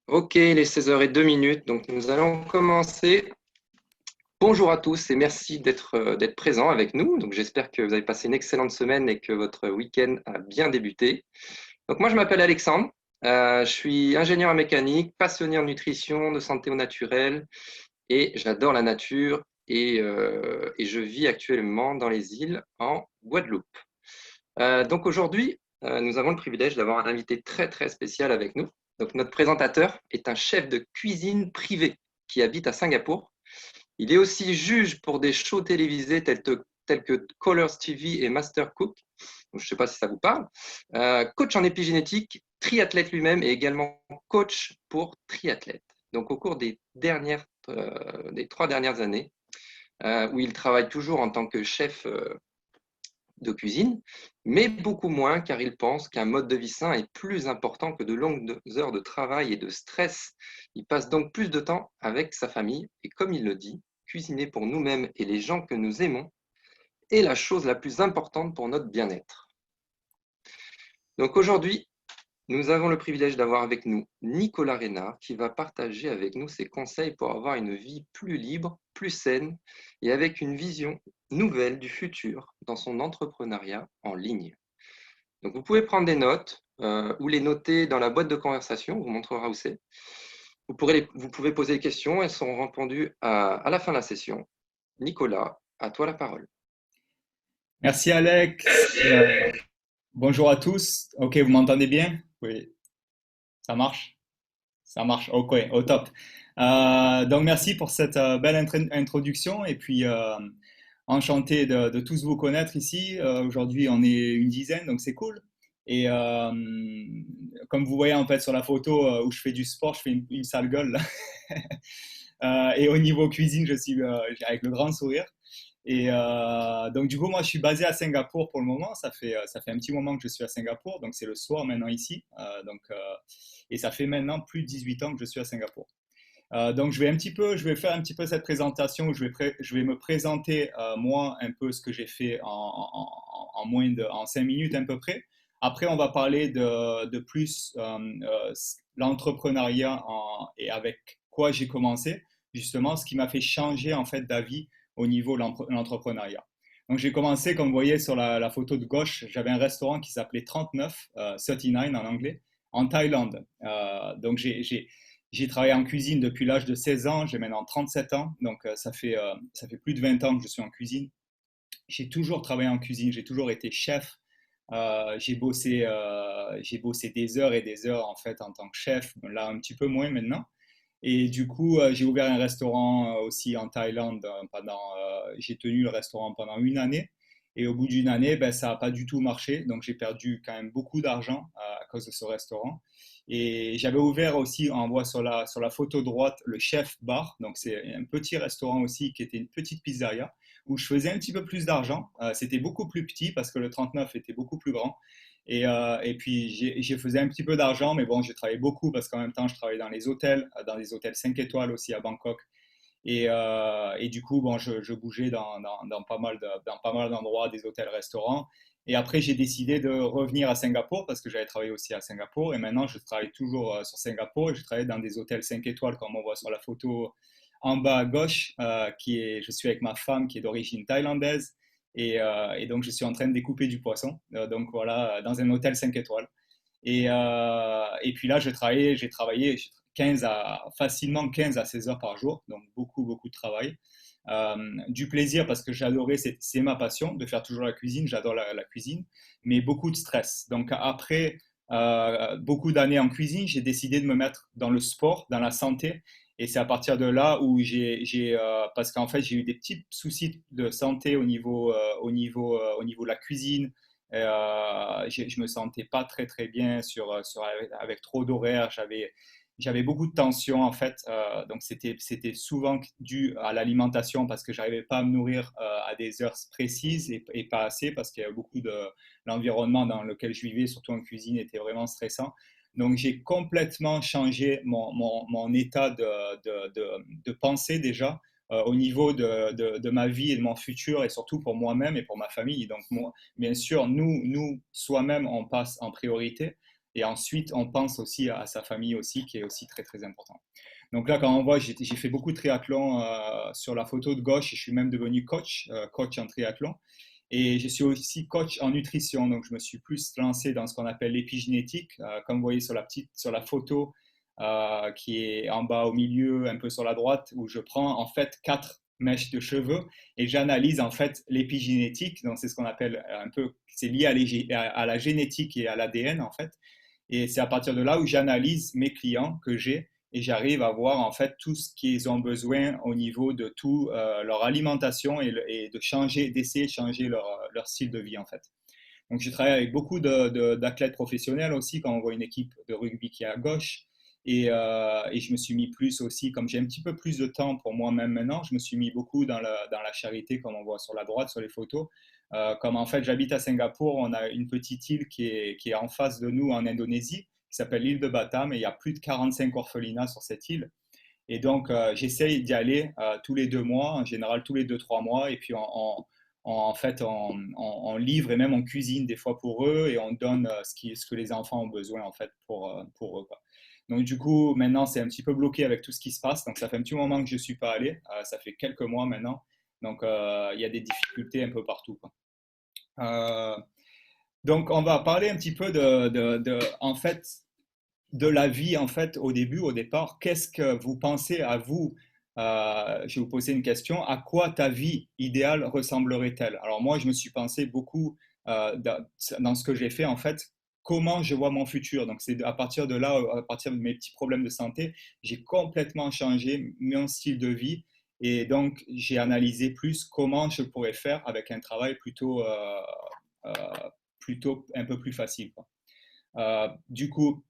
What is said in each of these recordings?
Ok, les 16h02, donc nous allons commencer. Bonjour à tous et merci d'être présents avec nous. Donc j'espère que vous avez passé une excellente semaine et que votre week-end a bien débuté. Donc moi je m'appelle Alexandre. Je suis ingénieur en mécanique, passionné en nutrition, de santé au naturel et j'adore la nature et je vis actuellement dans les îles en Guadeloupe. Donc aujourd'hui, nous avons le privilège d'avoir un invité très très spécial avec nous. Donc notre présentateur est un chef de cuisine privé qui habite à Singapour. Il est aussi juge pour des shows télévisés tels que Colors TV et Master Cook. Donc, je ne sais pas si ça vous parle. Coach en épigénétique, triathlète lui-même et également coach pour triathlète. Donc au cours des 3 dernières années, où il travaille toujours en tant que chef de cuisine, mais beaucoup moins car il pense qu'un mode de vie sain est plus important que de longues heures de travail et de stress. Il passe donc plus de temps avec sa famille et comme il le dit, cuisiner pour nous-mêmes et les gens que nous aimons est la chose la plus importante pour notre bien-être. Donc aujourd'hui, nous avons le privilège d'avoir avec nous Nicolas Reynard qui va partager avec nous ses conseils pour avoir une vie plus libre, plus saine et avec une vision nouvelle du futur dans son entrepreneuriat en ligne. Donc, vous pouvez prendre des notes ou les noter dans la boîte de conversation, on vous montrera où c'est. Vous pouvez poser des questions, elles seront répondues à la fin de la session. Nicolas, à toi la parole. Merci Alex. Bonjour à tous. Ok, vous m'entendez bien? Oui, ça marche? Ça marche. Ok, au top. Donc merci pour cette belle introduction et puis enchanté de tous vous connaître ici. Aujourd'hui, on est une dizaine, donc c'est cool. Et comme vous voyez en fait sur la photo où je fais du sport, je fais une sale gueule là. Et au niveau cuisine, je suis avec le grand sourire. Et donc, du coup, moi, je suis basé à Singapour pour le moment. Ça fait un petit moment que je suis à Singapour. Donc, c'est le soir maintenant ici. Et ça fait maintenant plus de 18 ans que je suis à Singapour. Donc, je vais faire un petit peu cette présentation où je vais me présenter, moi, un peu ce que j'ai fait en 5 minutes à peu près. Après, on va parler de plus l'entrepreneuriat et avec quoi j'ai commencé, justement, ce qui m'a fait changer en fait d'avis au niveau de l'entrepreneuriat. Donc, j'ai commencé, comme vous voyez sur la photo de gauche, j'avais un restaurant qui s'appelait 39, 39 en anglais, en Thaïlande. Donc, j'ai travaillé en cuisine depuis l'âge de 16 ans, j'ai maintenant 37 ans, donc ça fait plus de 20 ans que je suis en cuisine. J'ai toujours travaillé en cuisine, j'ai toujours été chef. J'ai bossé des heures et des heures en fait en tant que chef, là un petit peu moins maintenant. Et du coup, j'ai ouvert un restaurant aussi en Thaïlande j'ai tenu le restaurant pendant une année. Et au bout d'une année, ben, ça n'a pas du tout marché. Donc, j'ai perdu quand même beaucoup d'argent à cause de ce restaurant. Et j'avais ouvert aussi, on voit sur la photo droite, le Chef Bar. Donc, c'est un petit restaurant aussi qui était une petite pizzeria où je faisais un petit peu plus d'argent. C'était beaucoup plus petit parce que le 39 était beaucoup plus grand. Et puis, j'ai faisais un petit peu d'argent, mais bon, j'ai travaillé beaucoup parce qu'en même temps, je travaillais dans des hôtels 5 étoiles aussi à Bangkok. Et du coup, bon, je bougeais dans pas mal d'endroits, des hôtels, restaurants. Et après, j'ai décidé de revenir à Singapour parce que j'avais travaillé aussi à Singapour. Et maintenant, je travaille toujours sur Singapour et je travaille dans des hôtels 5 étoiles, comme on voit sur la photo en bas à gauche, je suis avec ma femme qui est d'origine thaïlandaise. Et donc, je suis en train de découper du poisson. Donc, voilà, dans un hôtel 5 étoiles. Et puis là, j'ai travaillé facilement 15 à 16 heures par jour, donc beaucoup, beaucoup de travail. Du plaisir parce que j'adorais, c'est ma passion de faire toujours la cuisine, j'adore la cuisine, mais beaucoup de stress. Donc après beaucoup d'années en cuisine, j'ai décidé de me mettre dans le sport, dans la santé. Et c'est à partir de là où parce qu'en fait, j'ai eu des petits soucis de santé au niveau de la cuisine. Je me sentais pas très très bien avec trop d'horaires. J'avais beaucoup de tension en fait. Donc c'était souvent dû à l'alimentation parce que j'arrivais pas à me nourrir à des heures précises et pas assez parce qu'il y a beaucoup de l'environnement dans lequel je vivais, surtout en cuisine, était vraiment stressant. Donc j'ai complètement changé mon état de pensée déjà au niveau de ma vie et de mon futur et surtout pour moi-même et pour ma famille. Donc moi, bien sûr, nous soi-même, on passe en priorité. Et ensuite, on pense aussi à sa famille aussi, qui est aussi très, très important. Donc là, quand on voit, j'ai fait beaucoup de triathlon sur la photo de gauche et je suis même devenu coach, coach en triathlon. Et je suis aussi coach en nutrition, donc je me suis plus lancé dans ce qu'on appelle l'épigénétique, comme vous voyez sur la photo qui est en bas au milieu, un peu sur la droite, où je prends en fait 4 mèches de cheveux et j'analyse en fait l'épigénétique. Donc c'est ce qu'on appelle un peu, c'est lié à la génétique et à l'ADN en fait. Et c'est à partir de là où j'analyse mes clients que j'ai et j'arrive à voir en fait tout ce qu'ils ont besoin au niveau de tout leur alimentation et de changer, d'essayer de changer leur style de vie en fait. Donc je travaille avec beaucoup d'athlètes professionnels aussi quand on voit une équipe de rugby qui est à gauche. Et je me suis mis plus aussi, comme j'ai un petit peu plus de temps pour moi-même maintenant, je me suis mis beaucoup dans la charité, comme on voit sur la droite, sur les photos. Comme en fait, j'habite à Singapour, on a une petite île qui est en face de nous en Indonésie, qui s'appelle l'île de Batam, et il y a plus de 45 orphelinats sur cette île. Et donc, j'essaye d'y aller tous les 2 mois, en général tous les 2, 3 mois, et puis en fait, on livre et même on cuisine des fois pour eux et on donne ce que les enfants ont besoin en fait pour eux, quoi. Donc du coup, maintenant, c'est un petit peu bloqué avec tout ce qui se passe. Donc ça fait un petit moment que je ne suis pas allé. Ça fait quelques mois maintenant. Donc il y a des difficultés un peu partout, quoi. Euh, donc on va parler un petit peu en fait, de la vie en fait au début, au départ. Qu'est-ce que vous pensez à vous? Je vais vous poser une question. À quoi ta vie idéale ressemblerait-elle? Alors moi, je me suis pensé beaucoup dans ce que j'ai fait en fait. Comment je vois mon futur? Donc c'est à partir de là, à partir de mes petits problèmes de santé, j'ai complètement changé mon style de vie et donc j'ai analysé plus comment je pourrais faire avec un travail euh, plutôt un peu plus facile, quoi. Du coup,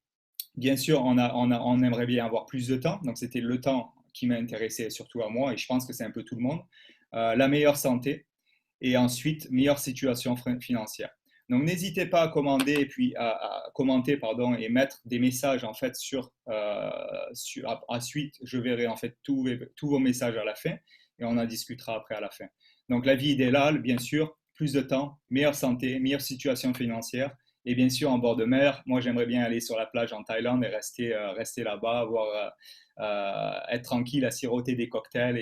bien sûr, on aimerait bien avoir plus de temps. Donc, c'était le temps qui m'a intéressé surtout à moi et je pense que c'est un peu tout le monde. La meilleure santé et ensuite, meilleure situation financière. Donc, n'hésitez pas à commander et puis à commenter pardon, et mettre des messages en fait ensuite, je verrai en fait tous vos messages à la fin et on en discutera après à la fin. Donc, la vie idéale, bien sûr, plus de temps, meilleure santé, meilleure situation financière et bien sûr, en bord de mer, moi j'aimerais bien aller sur la plage en Thaïlande et rester là-bas, être tranquille, à siroter des cocktails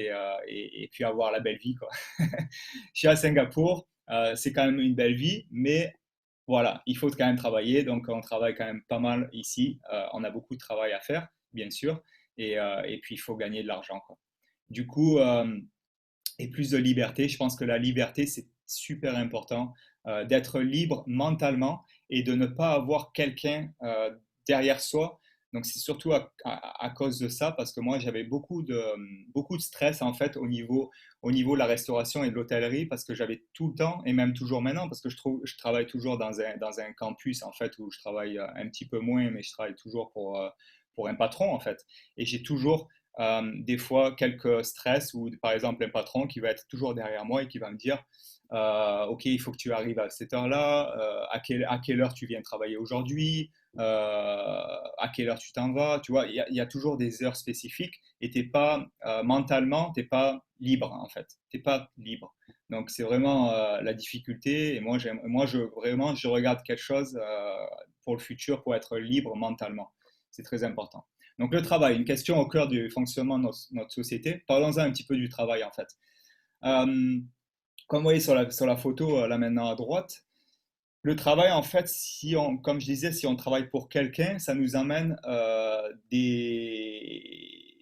et puis avoir la belle vie, quoi. Je suis à Singapour, c'est quand même une belle vie, mais voilà, il faut quand même travailler. Donc on travaille quand même pas mal ici. On a beaucoup de travail à faire, bien sûr, et puis il faut gagner de l'argent, quoi. Du coup, et plus de liberté. Je pense que la liberté, c'est super important, d'être libre mentalement et de ne pas avoir quelqu'un derrière soi. Donc c'est surtout à cause de ça, parce que moi j'avais beaucoup de stress en fait au niveau de la restauration et de l'hôtellerie, parce que j'avais tout le temps, et même toujours maintenant, parce que je travaille toujours dans un campus en fait, où je travaille un petit peu moins, mais je travaille toujours pour un patron en fait. Et j'ai toujours des fois quelques stress ou par exemple un patron qui va être toujours derrière moi et qui va me dire ok, il faut que tu arrives à cette heure-là, à quelle heure tu viens travailler aujourd'hui, à quelle heure tu t'en vas, tu vois, il y a toujours des heures spécifiques et t'es pas mentalement, t'es pas libre en fait, t'es pas libre. Donc c'est vraiment la difficulté et vraiment je regarde quelque chose pour le futur pour être libre mentalement. C'est très important. Donc le travail, une question au cœur du fonctionnement de notre société. Parlons-en un petit peu du travail en fait. Euh, Comme vous voyez sur la photo là maintenant à droite, le travail en fait, comme je disais, si on travaille pour quelqu'un, ça nous amène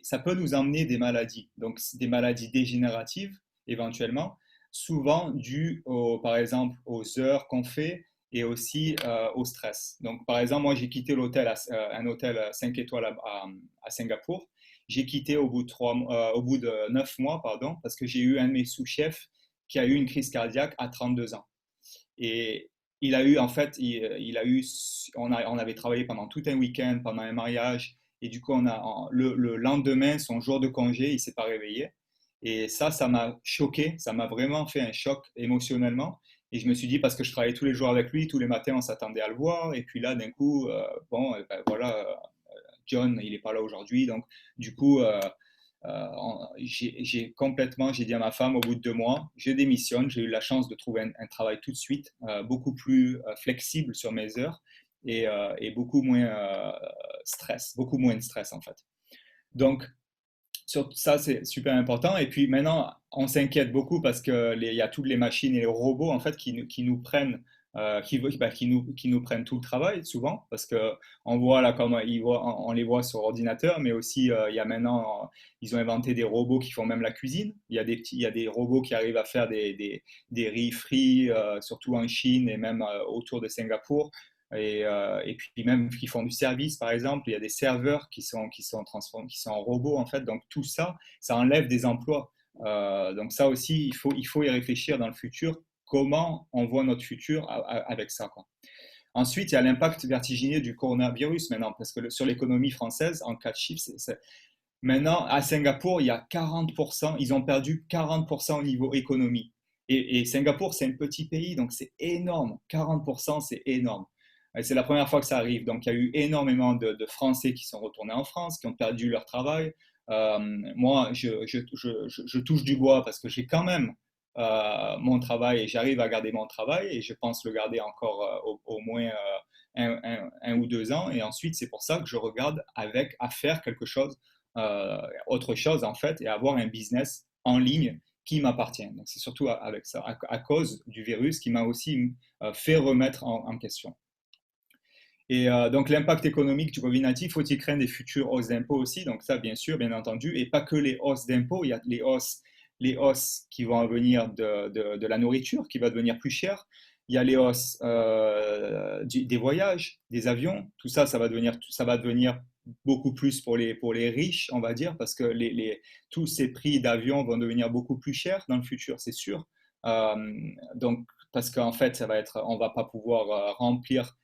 ça peut nous emmener des maladies. Donc des maladies dégénératives éventuellement, souvent dues par exemple aux heures qu'on fait et aussi au stress. Donc par exemple, moi j'ai quitté un hôtel 5 étoiles à Singapour. J'ai quitté au bout de 9 mois, pardon, parce que j'ai eu un de mes sous-chefs qui a eu une crise cardiaque à 32 ans. Et il a eu, en fait, il a eu, on avait travaillé pendant tout un week-end, pendant un mariage, et du coup, le lendemain, son jour de congé, il ne s'est pas réveillé. Et ça m'a choqué, ça m'a vraiment fait un choc émotionnellement. Et je me suis dit, parce que je travaillais tous les jours avec lui, tous les matins, on s'attendait à le voir. Et puis là, d'un coup, bon, ben voilà, John, il n'est pas là aujourd'hui. Donc, du coup, j'ai dit à ma femme au bout de 2 mois, je démissionne. J'ai eu la chance de trouver un travail tout de suite, beaucoup plus flexible sur mes heures. et beaucoup moins beaucoup moins de stress en fait. Donc, ça, c'est super important. Et puis maintenant, on s'inquiète beaucoup parce qu'il y a toutes les machines et les robots en fait qui nous prennent, qui nous prennent tout le travail souvent parce que on voit là comme on les voit sur ordinateur, mais aussi il y a maintenant, ils ont inventé des robots qui font même la cuisine. Il y a des robots qui arrivent à faire des riz frits, surtout en Chine et même autour de Singapour. Et puis même qui font du service, par exemple, il y a des serveurs qui sont en robots, en fait. Donc tout ça, ça enlève des emplois. Donc ça aussi, il faut y réfléchir dans le futur, comment on voit notre futur avec ça, quoi. Ensuite, il y a l'impact vertigineux du coronavirus maintenant, parce que sur l'économie française, en 4 chiffres, maintenant, à Singapour, il y a 40%, ils ont perdu 40% au niveau économie. Et Singapour, c'est un petit pays, donc c'est énorme. 40%, c'est énorme. Et c'est la première fois que ça arrive. Donc, il y a eu énormément de Français qui sont retournés en France, qui ont perdu leur travail. Moi, je touche du bois parce que j'ai quand même mon travail et j'arrive à garder mon travail et je pense le garder encore au moins 1 ou 2 ans. Et ensuite, c'est pour ça que je regarde à faire quelque chose, autre chose en fait, et avoir un business en ligne qui m'appartient. Donc, c'est surtout avec ça, à cause du virus qui m'a aussi fait remettre en question. Et donc, l'impact économique du Covid-19, faut-il craindre des futures hausses d'impôts aussi? Donc, ça, bien sûr, bien entendu. Et pas que les hausses d'impôts, il y a les hausses qui vont venir de la nourriture, qui va devenir plus chère. Il y a les hausses des voyages, des avions. Tout ça, ça va devenir beaucoup plus pour les riches, on va dire, parce que tous ces prix d'avion vont devenir beaucoup plus chers dans le futur, c'est sûr. Euh, donc, parce qu'en fait, on va pas pouvoir remplir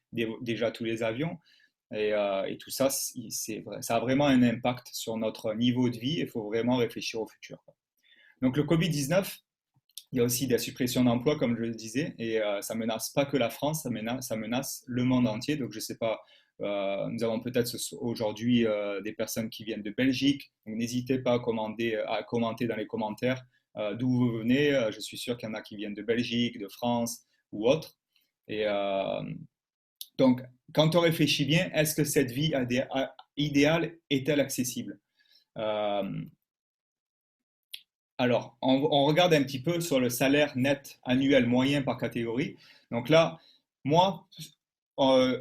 déjà tous les avions. Et tout ça, ça a vraiment un impact sur notre niveau de vie. Il faut vraiment réfléchir au futur. Donc le Covid-19, il y a aussi des suppressions d'emplois, comme je le disais, et ça menace pas que la France, ça menace le monde entier. Donc je sais pas, nous avons peut-être aujourd'hui des personnes qui viennent de Belgique. Donc n'hésitez pas à commenter dans les commentaires d'où vous venez. Je suis sûr qu'il y en a qui viennent de Belgique, de France ou autres. Et donc, quand on réfléchit bien, est-ce que cette vie idéale est-elle accessible? Euh, alors, on regarde un petit peu sur le salaire net annuel moyen par catégorie. Donc là, moi,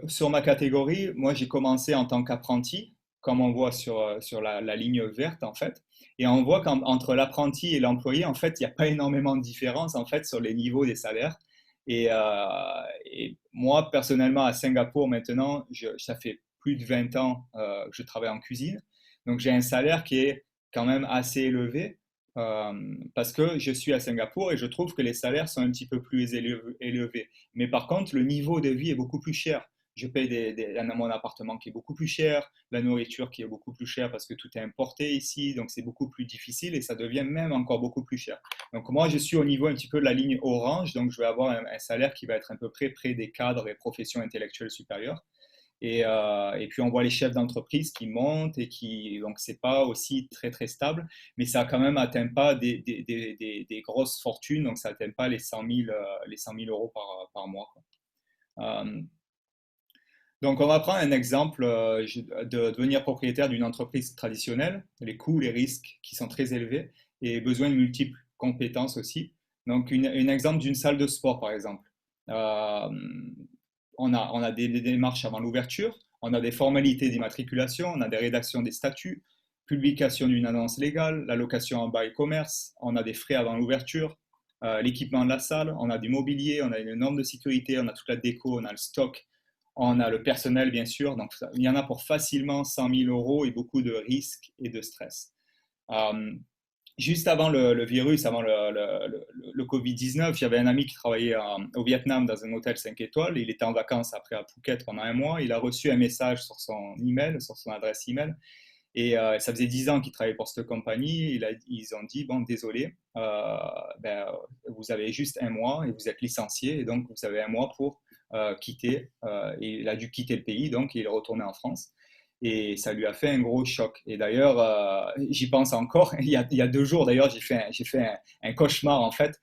sur ma catégorie, moi j'ai commencé en tant qu'apprenti, comme on voit sur la ligne verte en fait. Et on voit qu'entre l'apprenti et l'employé, en fait, il n'y a pas énormément de différence en fait sur les niveaux des salaires. Et moi, personnellement, à Singapour maintenant, ça fait plus de 20 ans que je travaille en cuisine. Donc j'ai un salaire qui est quand même assez élevé parce que je suis à Singapour et je trouve que les salaires sont un petit peu plus élevés. Mais par contre, le niveau de vie est beaucoup plus cher. Je paye mon appartement qui est beaucoup plus cher, la nourriture qui est beaucoup plus chère parce que tout est importé ici, donc c'est beaucoup plus difficile et ça devient même encore beaucoup plus cher. Donc moi, je suis au niveau un petit peu de la ligne orange, donc je vais avoir un salaire qui va être à peu près des cadres et professions intellectuelles supérieures. Et puis on voit les chefs d'entreprise qui montent donc c'est pas aussi très très stable, mais ça quand même atteint pas des grosses fortunes, donc ça atteint pas les 100 000 euros par mois, quoi. Euh, donc on va prendre un exemple de devenir propriétaire d'une entreprise traditionnelle, les coûts, les risques qui sont très élevés et besoin de multiples compétences aussi. Donc un exemple d'une salle de sport par exemple. Euh, on a des démarches avant l'ouverture, on a des formalités d'immatriculation, on a des rédactions des statuts, publication d'une annonce légale, l'allocation en bail commerce, on a des frais avant l'ouverture, l'équipement de la salle, on a du mobilier, on a une norme de sécurité, on a toute la déco, on a le stock, on a le personnel bien sûr. Donc il y en a pour facilement 100 000 euros et beaucoup de risques et de stress. Euh, Juste avant le virus, avant le Covid-19, j'avais un ami qui travaillait au Vietnam dans un hôtel 5 étoiles. Il était en vacances après à Phuket pendant un mois. Il a reçu un message sur son email, sur son adresse email. Et ça faisait 10 ans qu'il travaillait pour cette compagnie. Ils ont dit, bon, désolé, vous avez juste un mois et vous êtes licencié. Et donc, vous avez un mois pour quitter. Et il a dû quitter le pays, donc il est retourné en France. Et ça lui a fait un gros choc. Et d'ailleurs, j'y pense encore. Il y a 2 jours, d'ailleurs, j'ai fait un cauchemar, en fait,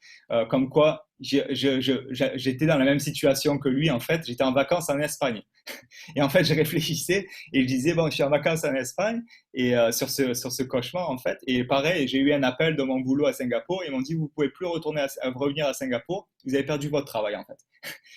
comme quoi j'étais dans la même situation que lui, en fait. J'étais en vacances en Espagne. Et en fait, je réfléchissais et je disais, bon, je suis en vacances en Espagne et sur ce cauchemar, en fait. Et pareil, j'ai eu un appel de mon boulot à Singapour. Ils m'ont dit, vous pouvez plus revenir à Singapour. Vous avez perdu votre travail, en fait.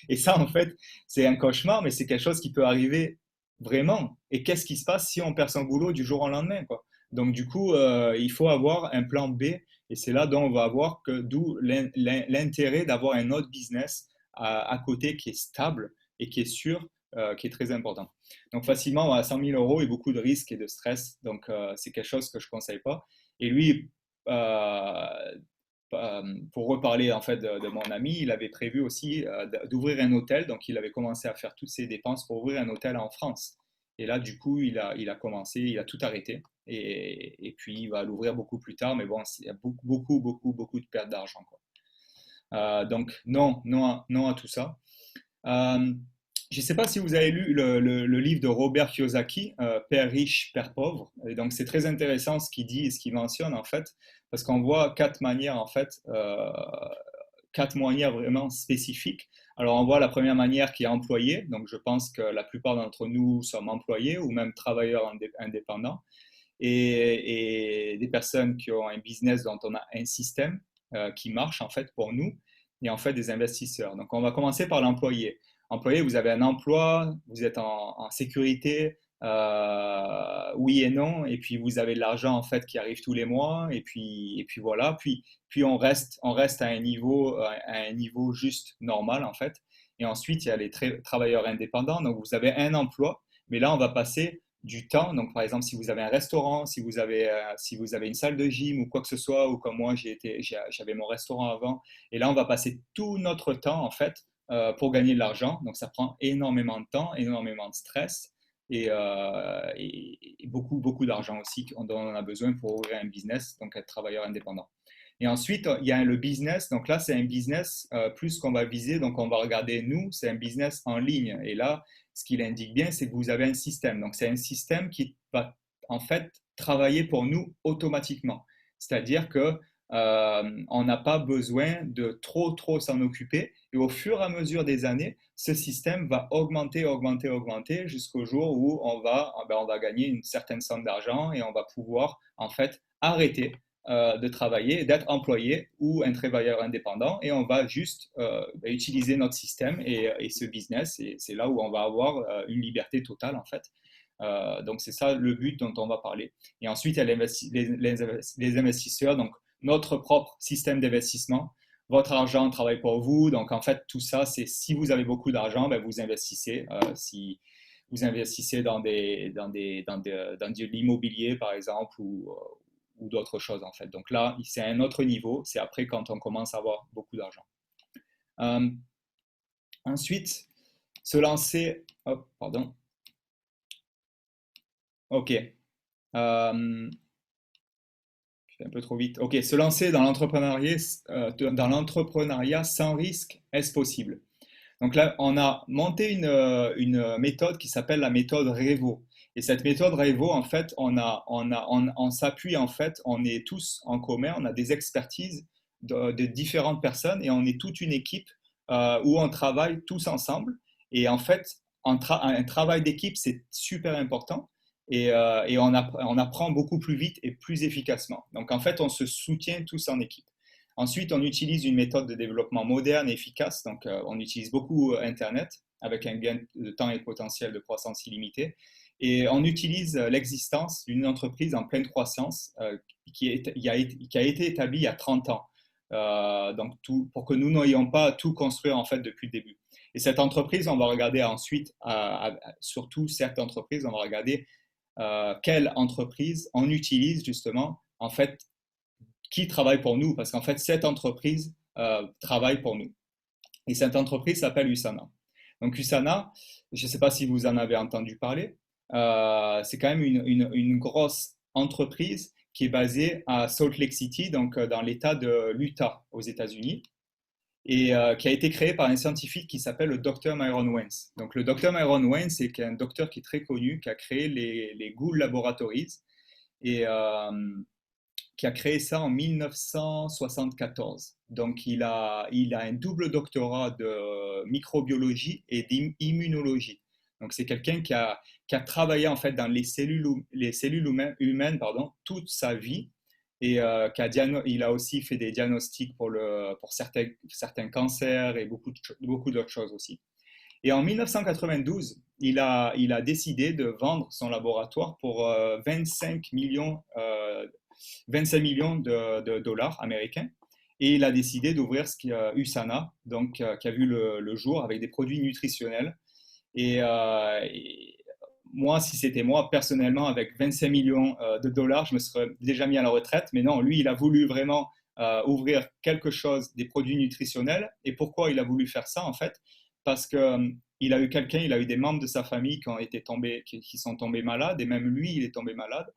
Et ça, en fait, c'est un cauchemar, mais c'est quelque chose qui peut arriver vraiment. Et qu'est-ce qui se passe si on perd son boulot du jour au lendemain, quoi? Donc, du coup, il faut avoir un plan B. Et c'est là dont on va voir que d'où l'intérêt d'avoir un autre business à côté qui est stable et qui est sûr, qui est très important. Donc, facilement, à 100 000 euros et beaucoup de risques et de stress. Donc, c'est quelque chose que je ne conseille pas. Et lui, euh, pour reparler en fait de mon ami, il avait prévu aussi d'ouvrir un hôtel, donc il avait commencé à faire toutes ses dépenses pour ouvrir un hôtel en France. Et là, du coup, il a commencé, il a tout arrêté, et puis il va l'ouvrir beaucoup plus tard, mais bon, il y a beaucoup, beaucoup, beaucoup, beaucoup de pertes d'argent, quoi. Donc non, non, non à tout ça. Euh, je ne sais pas si vous avez lu le livre de Robert Kiyosaki, Père riche, Père pauvre. Et donc c'est très intéressant ce qu'il dit et ce qu'il mentionne en fait, parce qu'on voit 4 manières en fait, 4 manières vraiment spécifiques. Alors on voit la première manière qui est employé. Donc je pense que la plupart d'entre nous sommes employés ou même travailleurs indépendants et des personnes qui ont un business dont on a un système qui marche en fait pour nous et en fait des investisseurs. Donc on va commencer par l'employé. Employé, vous avez un emploi, vous êtes en sécurité, oui et non, et puis vous avez de l'argent en fait qui arrive tous les mois, et puis voilà, puis on reste à un niveau juste normal en fait. Et ensuite il y a les travailleurs indépendants, donc vous avez un emploi, mais là on va passer du temps. Donc, par exemple, si vous avez un restaurant, si vous avez une salle de gym ou quoi que ce soit, ou comme moi, j'avais mon restaurant avant, et là, on va passer tout notre temps, en fait, pour gagner de l'argent. Donc, ça prend énormément de temps, énormément de stress et beaucoup, beaucoup d'argent aussi dont on a besoin pour ouvrir un business, donc être travailleur indépendant. Et ensuite, il y a le business. Donc là, c'est un business plus qu'on va viser. Donc, on va regarder, nous, c'est un business en ligne. Et là, ce qu'il indique bien, c'est que vous avez un système. Donc, c'est un système qui va en fait travailler pour nous automatiquement. C'est-à-dire que on n'a pas besoin de trop, trop s'en occuper. Et au fur et à mesure des années, ce système va augmenter, augmenter, augmenter jusqu'au jour où on va gagner une certaine somme d'argent et on va pouvoir en fait arrêter de travailler, d'être employé ou un travailleur indépendant et on va juste utiliser notre système et ce business et c'est là où on va avoir une liberté totale en fait. Donc c'est ça le but dont on va parler. Et ensuite, il y a les investisseurs, donc notre propre système d'investissement. Votre argent travaille pour vous. Donc en fait, tout ça, c'est si vous avez beaucoup d'argent, ben, vous investissez. Si vous investissez dans de l'immobilier, par exemple, ou d'autres choses, en fait. Donc là, c'est un autre niveau. C'est après quand on commence à avoir beaucoup d'argent. Euh, Ensuite, se lancer. Oh, pardon. OK. Je fais un peu trop vite. OK. Se lancer dans l'entrepreneuriat sans risque, est-ce possible? Donc là, on a monté une méthode qui s'appelle la méthode Revo. Et cette méthode Revo, en fait, on s'appuie, en fait, on est tous en commun, on a des expertises de différentes personnes et on est toute une équipe où on travaille tous ensemble. Et en fait, un travail d'équipe, c'est super important et on apprend beaucoup plus vite et plus efficacement. Donc en fait, on se soutient tous en équipe. Ensuite, on utilise une méthode de développement moderne et efficace. Donc, on utilise beaucoup Internet avec un gain de temps et potentiel de croissance illimité. Et on utilise l'existence d'une entreprise en pleine croissance qui a été établie il y a 30 ans. Donc, pour que nous n'ayons pas à tout construire en fait depuis le début. Et cette entreprise, on va regarder ensuite, surtout cette entreprise, on va regarder quelle entreprise on utilise justement en fait qui travaille pour nous, parce qu'en fait, cette entreprise travaille pour nous. Et cette entreprise s'appelle Usana. Donc Usana, je ne sais pas si vous en avez entendu parler, c'est quand même une grosse entreprise qui est basée à Salt Lake City, donc dans l'État de l'Utah aux États-Unis. et qui a été créé par un scientifique qui s'appelle le docteur Myron Waynes. Donc le docteur Myron Waynes, c'est un docteur qui est très connu, qui a créé les Gould Laboratories et qui a créé ça en 1974. Donc il a un double doctorat de microbiologie et d'immunologie. Donc c'est quelqu'un qui a travaillé en fait dans les cellules humaines pardon, toute sa vie et il a aussi fait des diagnostics pour certains cancers et beaucoup d'autres choses aussi. Et en 1992, il a décidé de vendre son laboratoire pour 25 millions de dollars américains. Et il a décidé d'ouvrir USANA, donc, qui a vu le jour avec des produits nutritionnels. Et moi, si c'était moi, personnellement, avec 25 millions de dollars, je me serais déjà mis à la retraite. Mais non, lui, il a voulu vraiment ouvrir quelque chose, des produits nutritionnels. Et pourquoi il a voulu faire ça, en fait? Parce que il a eu des membres de sa famille qui sont tombés malades, et même lui, il est tombé malade.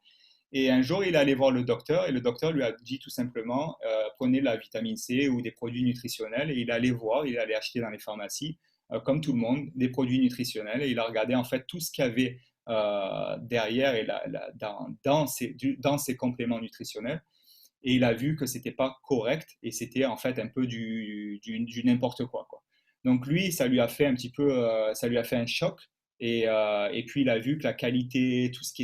Et un jour, il est allé voir le docteur et le docteur lui a dit tout simplement, prenez de la vitamine C ou des produits nutritionnels. Et il allait voir, il allait acheter dans les pharmacies, comme tout le monde, des produits nutritionnels. Et il a regardé en fait tout ce qu'il y avait derrière et dans ces compléments nutritionnels. Et il a vu que c'était pas correct et c'était en fait un peu du n'importe quoi, quoi. Donc lui, ça lui a fait un petit peu, ça lui a fait un choc. Et puis il a vu que la qualité, tout ce qui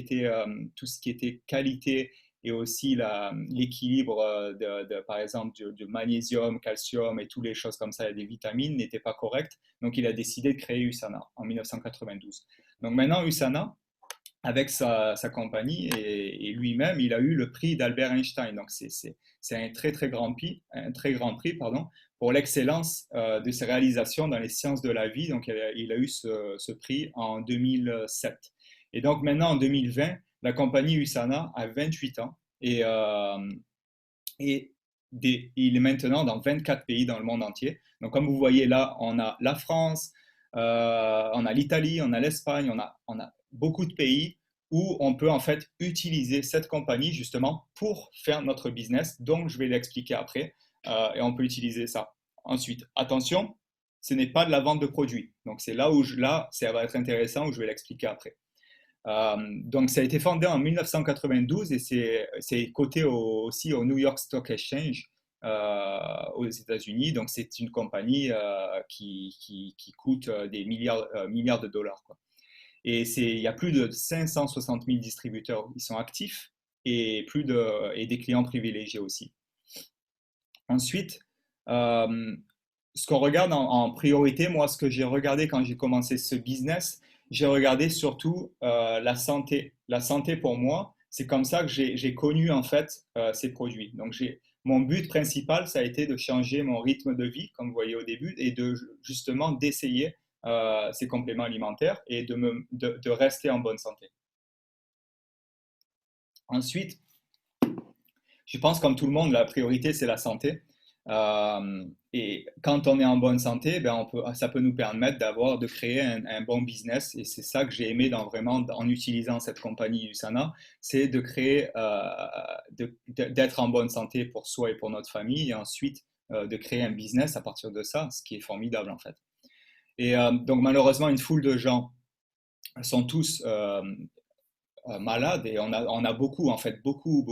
était qualité et aussi l'équilibre par exemple, de magnésium, calcium et toutes les choses comme ça, et des vitamines n'étaient pas corrects. Donc il a décidé de créer USANA en 1992. Donc maintenant, USANA, avec sa compagnie et lui-même, il a eu le prix d'Albert Einstein. Donc, c'est un très grand prix pardon, pour l'excellence de ses réalisations dans les sciences de la vie. Donc, il a eu ce prix en 2007. Et donc, maintenant, en 2020, la compagnie USANA a 28 ans et il est maintenant dans 24 pays dans le monde entier. Donc, comme vous voyez là, on a la France, on a l'Italie, on a l'Espagne, on a beaucoup de pays où on peut en fait utiliser cette compagnie justement pour faire notre business. Donc, je vais l'expliquer après et on peut utiliser ça. Ensuite, attention, ce n'est pas de la vente de produits. Donc, c'est là, ça va être intéressant où je vais l'expliquer après. Donc, ça a été fondé en 1992 et c'est coté aussi au New York Stock Exchange aux États-Unis. Donc, c'est une compagnie qui coûte des milliards de dollars, quoi. Et il y a plus de 560 000 distributeurs qui sont actifs et des clients privilégiés aussi. Ensuite, euh, ce qu'on regarde en priorité, moi, ce que j'ai regardé quand j'ai commencé ce business, j'ai regardé surtout la santé. La santé pour moi, c'est comme ça que j'ai connu en fait ces produits. Donc, mon but principal, ça a été de changer mon rythme de vie, comme vous voyez au début, et justement d'essayer ces compléments alimentaires et de rester en bonne santé. Ensuite, je pense comme tout le monde, la priorité, c'est la santé. Et quand on est en bonne santé, ben ça peut nous permettre de créer un bon business. Et c'est ça que j'ai aimé vraiment en utilisant cette compagnie USANA, c'est de créer, d'être en bonne santé pour soi et pour notre famille, et ensuite de créer un business à partir de ça, ce qui est formidable en fait. Et donc malheureusement, une foule de gens sont tous malades et on a beaucoup, en fait, beaucoup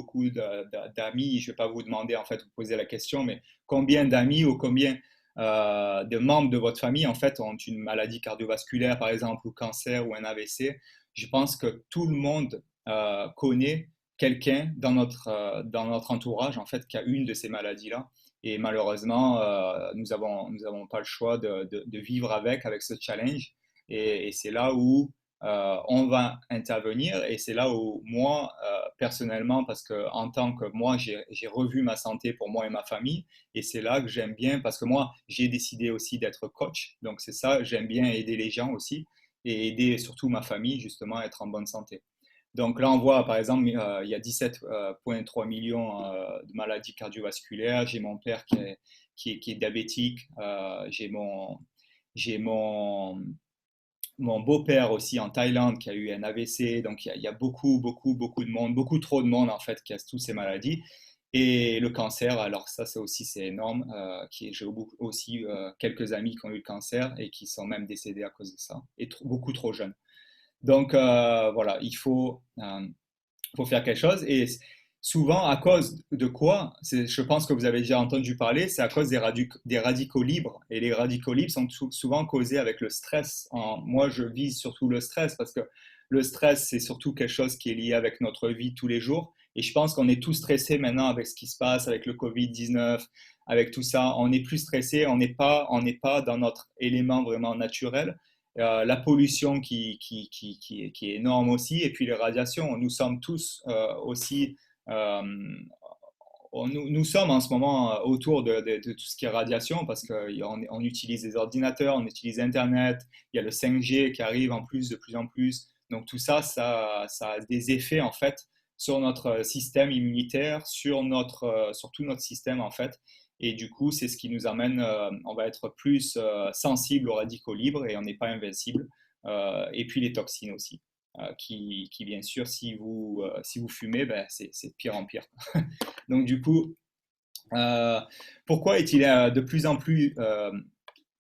d'amis. Je ne vais pas vous demander, en fait, vous poser la question, mais combien d'amis ou combien de membres de votre famille, en fait, ont une maladie cardiovasculaire, par exemple, ou cancer ou un AVC? Je pense que tout le monde connaît quelqu'un dans notre entourage, en fait, qui a une de ces maladies-là. Et malheureusement, nous avons pas le choix de vivre avec ce challenge. Et c'est là où on va intervenir et c'est là où moi, personnellement, parce que en tant que moi, j'ai revu ma santé pour moi et ma famille et c'est là que j'aime bien parce que moi, j'ai décidé aussi d'être coach. Donc c'est ça, j'aime bien aider les gens aussi et aider surtout ma famille justement à être en bonne santé. Donc là, on voit par exemple, il y a 17,3 millions de maladies cardiovasculaires. J'ai mon père qui est diabétique. J'ai mon beau-père aussi en Thaïlande qui a eu un AVC, donc il y a beaucoup, beaucoup, beaucoup de monde, beaucoup trop de monde en fait qui a toutes ces maladies. Et le cancer, alors ça, c'est énorme. J'ai aussi quelques amis qui ont eu le cancer et qui sont même décédés à cause de ça, et beaucoup trop jeunes. Donc voilà, faut faire quelque chose. Et souvent, à cause de quoi? Je pense que vous avez déjà entendu parler, c'est à cause des radicaux libres. Et les radicaux libres sont souvent causés avec le stress. Moi, je vise surtout le stress parce que le stress, c'est surtout quelque chose qui est lié avec notre vie tous les jours. Et je pense qu'on est tous stressés maintenant avec ce qui se passe, avec le Covid-19, avec tout ça. On est plus stressé, on n'est pas dans notre élément vraiment naturel. La pollution qui est énorme aussi, et puis les radiations. Nous sommes tous aussi, euh, nous sommes en ce moment autour de tout ce qui est radiation parce qu'on utilise des ordinateurs, on utilise Internet, il y a le 5G qui arrive en plus de plus en plus. Donc tout ça, ça a des effets en fait sur notre système immunitaire, sur tout notre système en fait. Et du coup, c'est ce qui nous amène, on va être plus sensible aux radicaux libres et on n'est pas invincible. Et puis les toxines aussi, qui bien sûr, si vous fumez, ben, c'est de pire en pire. Donc du coup, pourquoi est-il de plus en plus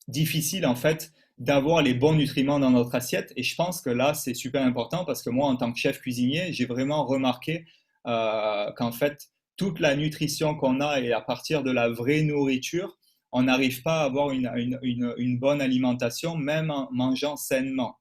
difficile en fait d'avoir les bons nutriments dans notre assiette? Et je pense que là, c'est super important parce que moi, en tant que chef cuisinier, j'ai vraiment remarqué qu'en fait, toute la nutrition qu'on a et à partir de la vraie nourriture, on n'arrive pas à avoir une bonne alimentation, même en mangeant sainement.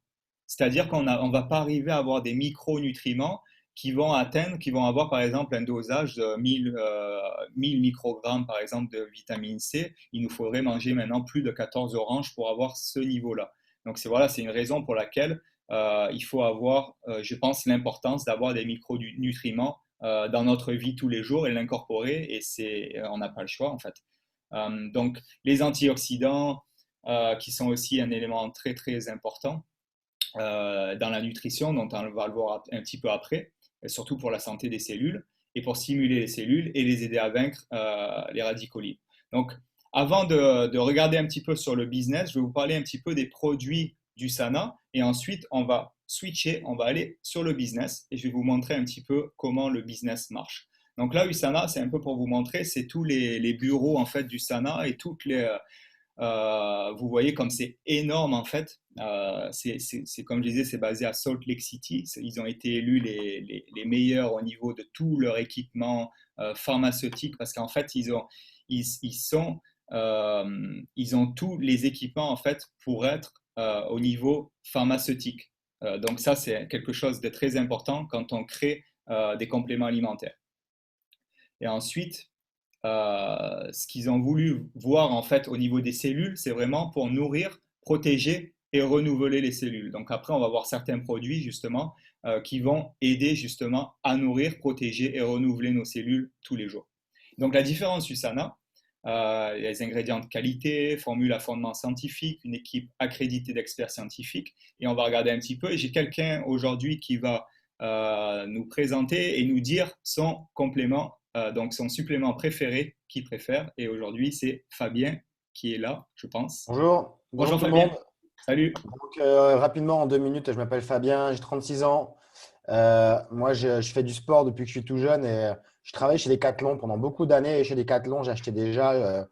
C'est-à-dire qu'on ne va pas arriver à avoir des micronutriments qui vont avoir par exemple un dosage de 1000 microgrammes par exemple de vitamine C. Il nous faudrait manger maintenant plus de 14 oranges pour avoir ce niveau-là. Donc c'est une raison pour laquelle il faut avoir, je pense, l'importance d'avoir des micronutriments dans notre vie tous les jours et l'incorporer. Et on n'a pas le choix en fait. Donc les antioxydants qui sont aussi un élément très très important dans la nutrition, dont on va le voir un petit peu après, surtout pour la santé des cellules et pour stimuler les cellules et les aider à vaincre les radicaux libres. Donc, avant de regarder un petit peu sur le business, je vais vous parler un petit peu des produits d'USANA et ensuite on va switcher, on va aller sur le business et je vais vous montrer un petit peu comment le business marche. Donc là, USANA, c'est un peu pour vous montrer, c'est tous les bureaux en fait d'USANA et toutes les vous voyez comme c'est énorme en fait. C'est comme je disais, c'est basé à Salt Lake City. Ils ont été élus les meilleurs au niveau de tout leur équipement pharmaceutique parce qu'en fait, ils ont tous les équipements en fait pour être au niveau pharmaceutique. Donc ça, c'est quelque chose de très important quand on crée des compléments alimentaires. Et ensuite, ce qu'ils ont voulu voir en fait au niveau des cellules, c'est vraiment pour nourrir, protéger et renouveler les cellules. Donc après, on va voir certains produits justement qui vont aider justement à nourrir, protéger et renouveler nos cellules tous les jours. Donc la différence USANA, les ingrédients de qualité, formule à fondement scientifique, une équipe accréditée d'experts scientifiques, et on va regarder un petit peu. Et j'ai quelqu'un aujourd'hui qui va nous présenter et nous dire son complément, donc son supplément préféré qu'il préfère. Et aujourd'hui, c'est Fabien qui est là, je pense. Bonjour, bonjour Bonjour tout le Fabien. monde. Salut. Donc, rapidement, en 2 minutes, je m'appelle Fabien, j'ai 36 ans. Moi, je fais du sport depuis que je suis tout jeune et je travaille chez Decathlon pendant beaucoup d'années. Et chez Decathlon, j'achetais déjà,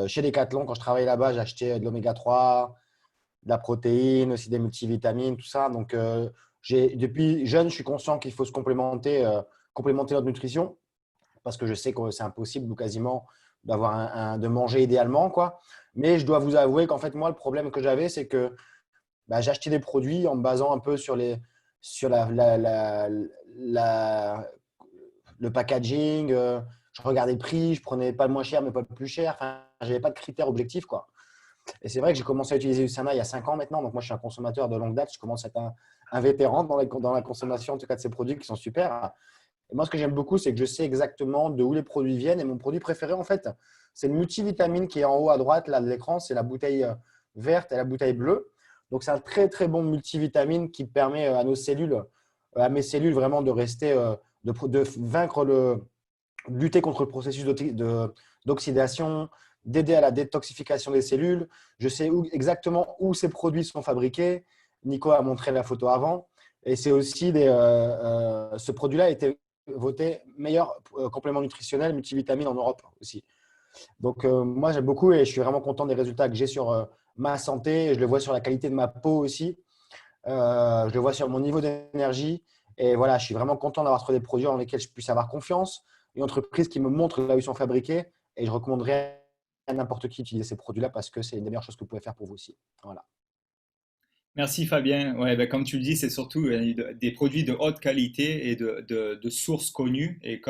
chez Decathlon, quand je travaillais là-bas, j'achetais de l'oméga 3, de la protéine, aussi des multivitamines, tout ça. Donc, depuis jeune, je suis conscient qu'il faut se complémenter notre nutrition parce que je sais que c'est impossible ou quasiment de manger idéalement, quoi. Mais je dois vous avouer qu'en fait, moi, le problème que j'avais, c'est que j'achetais des produits en me basant un peu sur le packaging. Je regardais le prix, je prenais pas le moins cher, mais pas le plus cher. Enfin, je n'avais pas de critères objectifs, quoi. Et c'est vrai que j'ai commencé à utiliser Usana il y a 5 ans maintenant. Donc, moi, je suis un consommateur de longue date. Je commence à être un vétéran dans la consommation, en tout cas, de ces produits qui sont super. Et moi, ce que j'aime beaucoup, c'est que je sais exactement de où les produits viennent. Et mon produit préféré, en fait, c'est le multivitamine qui est en haut à droite là, de l'écran. C'est la bouteille verte et la bouteille bleue. Donc, c'est un très, très bon multivitamine qui permet à nos cellules, à mes cellules vraiment de rester, de vaincre de lutter contre le processus d'oxydation, d'aider à la détoxification des cellules. Je sais exactement où ces produits sont fabriqués. Nico a montré la photo avant. Et c'est aussi ce produit-là a été voté meilleur complément nutritionnel multivitamine en Europe aussi. Donc, moi, j'aime beaucoup et je suis vraiment content des résultats que j'ai sur ma santé. Je le vois sur la qualité de ma peau aussi. Je le vois sur mon niveau d'énergie. Et voilà, je suis vraiment content d'avoir trouvé des produits dans lesquels je puisse avoir confiance. Une entreprise qui me montre là où ils sont fabriqués. Et je recommanderais à n'importe qui d'utiliser ces produits-là parce que c'est une des meilleures choses que vous pouvez faire pour vous aussi. Voilà. Merci Fabien. Ouais, ben, comme tu le dis, c'est surtout des produits de haute qualité et de sources connues. Et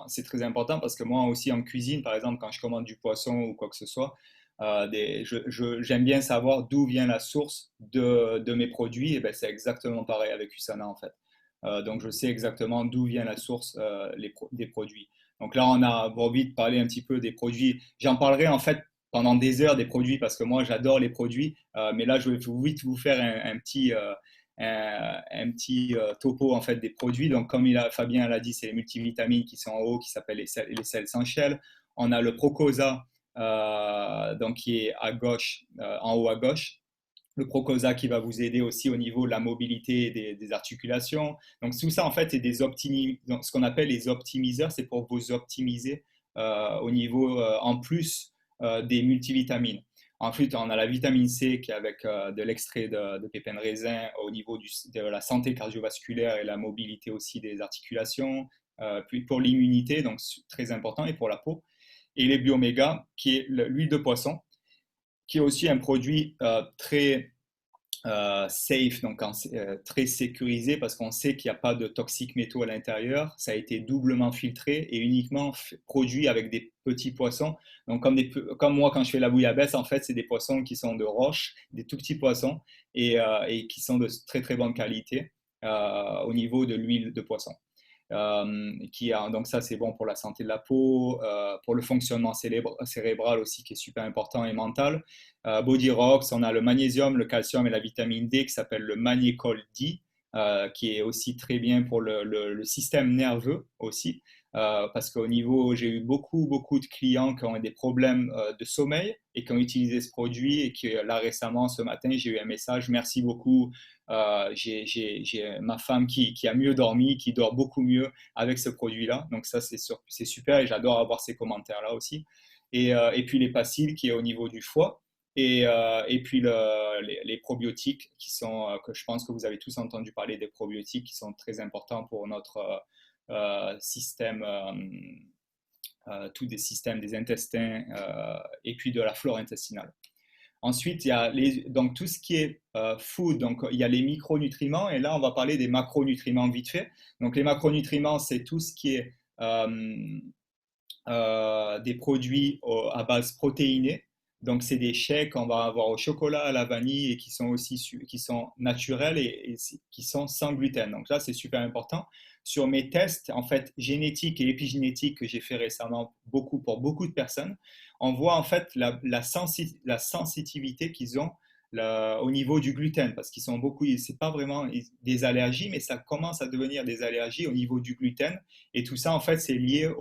c'est très important parce que moi aussi en cuisine, par exemple, quand je commande du poisson ou quoi que ce soit, j'aime bien savoir d'où vient la source de mes produits. Et ben, c'est exactement pareil avec Usana en fait. Donc je sais exactement d'où vient la source des produits. Donc là, on a envie de parler un petit peu des produits. J'en parlerai en fait pendant des heures des produits parce que moi j'adore les produits. Mais là, je vais vite vous faire un petit topo en fait des produits. Donc, comme Fabien l'a dit, c'est les multivitamines qui sont en haut, qui s'appellent les sels essentiels. On a le Procosa, donc qui est à gauche, en haut à gauche. Le Procosa qui va vous aider aussi au niveau de la mobilité des articulations. Donc, tout ça, en fait, est donc, ce qu'on appelle les optimiseurs. C'est pour vous optimiser au niveau, en plus des multivitamines. Ensuite, on a la vitamine C qui est avec de l'extrait de pépins de raisin au niveau de la santé cardiovasculaire et la mobilité aussi des articulations. Puis pour l'immunité, donc très important, et pour la peau. Et les bioméga, qui est l'huile de poisson, qui est aussi un produit très safe, donc très sécurisé parce qu'on sait qu'il n'y a pas de toxiques métaux à l'intérieur. Ça a été doublement filtré et uniquement produit avec des petits poissons. Donc comme moi quand je fais la bouillabaisse, en fait c'est des poissons qui sont de roche, des tout petits poissons et qui sont de très très bonne qualité au niveau de l'huile de poisson. Donc ça c'est bon pour la santé de la peau, pour le fonctionnement cérébral aussi qui est super important et mental. Body Rocks, on a le magnésium, le calcium et la vitamine D qui s'appelle le Magnécol D, qui est aussi très bien pour le système nerveux aussi. Parce qu'au niveau, j'ai eu beaucoup de clients qui ont eu des problèmes de sommeil et qui ont utilisé ce produit et que là récemment, ce matin, j'ai eu un message, merci beaucoup, j'ai ma femme qui a mieux dormi, qui dort beaucoup mieux avec ce produit-là. Donc ça, c'est super et j'adore avoir ces commentaires-là aussi. Et puis les Paciles qui est au niveau du foie. Et puis les probiotiques que je pense que vous avez tous entendu parler des probiotiques qui sont très importants pour notre système, tous des systèmes des intestins et puis de la flore intestinale. Ensuite, il y a donc tout ce qui est food, donc il y a les micronutriments et là on va parler des macronutriments vite fait. Donc les macronutriments, c'est tout ce qui est des produits à base protéinée. Donc c'est des shakes qu'on va avoir au chocolat, à la vanille et qui sont aussi qui sont naturels et qui sont sans gluten. Donc là c'est super important. Sur mes tests en fait génétiques et épigénétiques que j'ai fait récemment pour beaucoup de personnes, on voit en fait la sensitivité qu'ils ont au niveau du gluten parce qu'ils sont beaucoup, c'est pas vraiment des allergies, mais ça commence à devenir des allergies au niveau du gluten. Et tout ça, en fait, c'est lié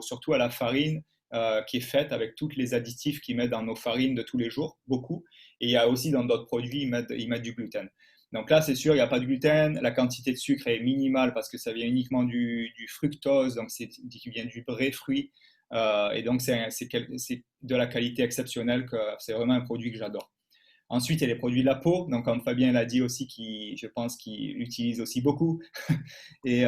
surtout à la farine qui est faite avec tous les additifs qu'ils mettent dans nos farines de tous les jours, beaucoup. Et il y a aussi dans d'autres produits, ils mettent du gluten. Donc là, c'est sûr, il n'y a pas de gluten. La quantité de sucre est minimale parce que ça vient uniquement du fructose, donc qui vient du vrai fruit. Et donc, c'est de la qualité exceptionnelle, c'est vraiment un produit que j'adore. Ensuite, il y a les produits de la peau. Donc, comme Fabien l'a dit aussi, je pense qu'il utilise aussi beaucoup. Et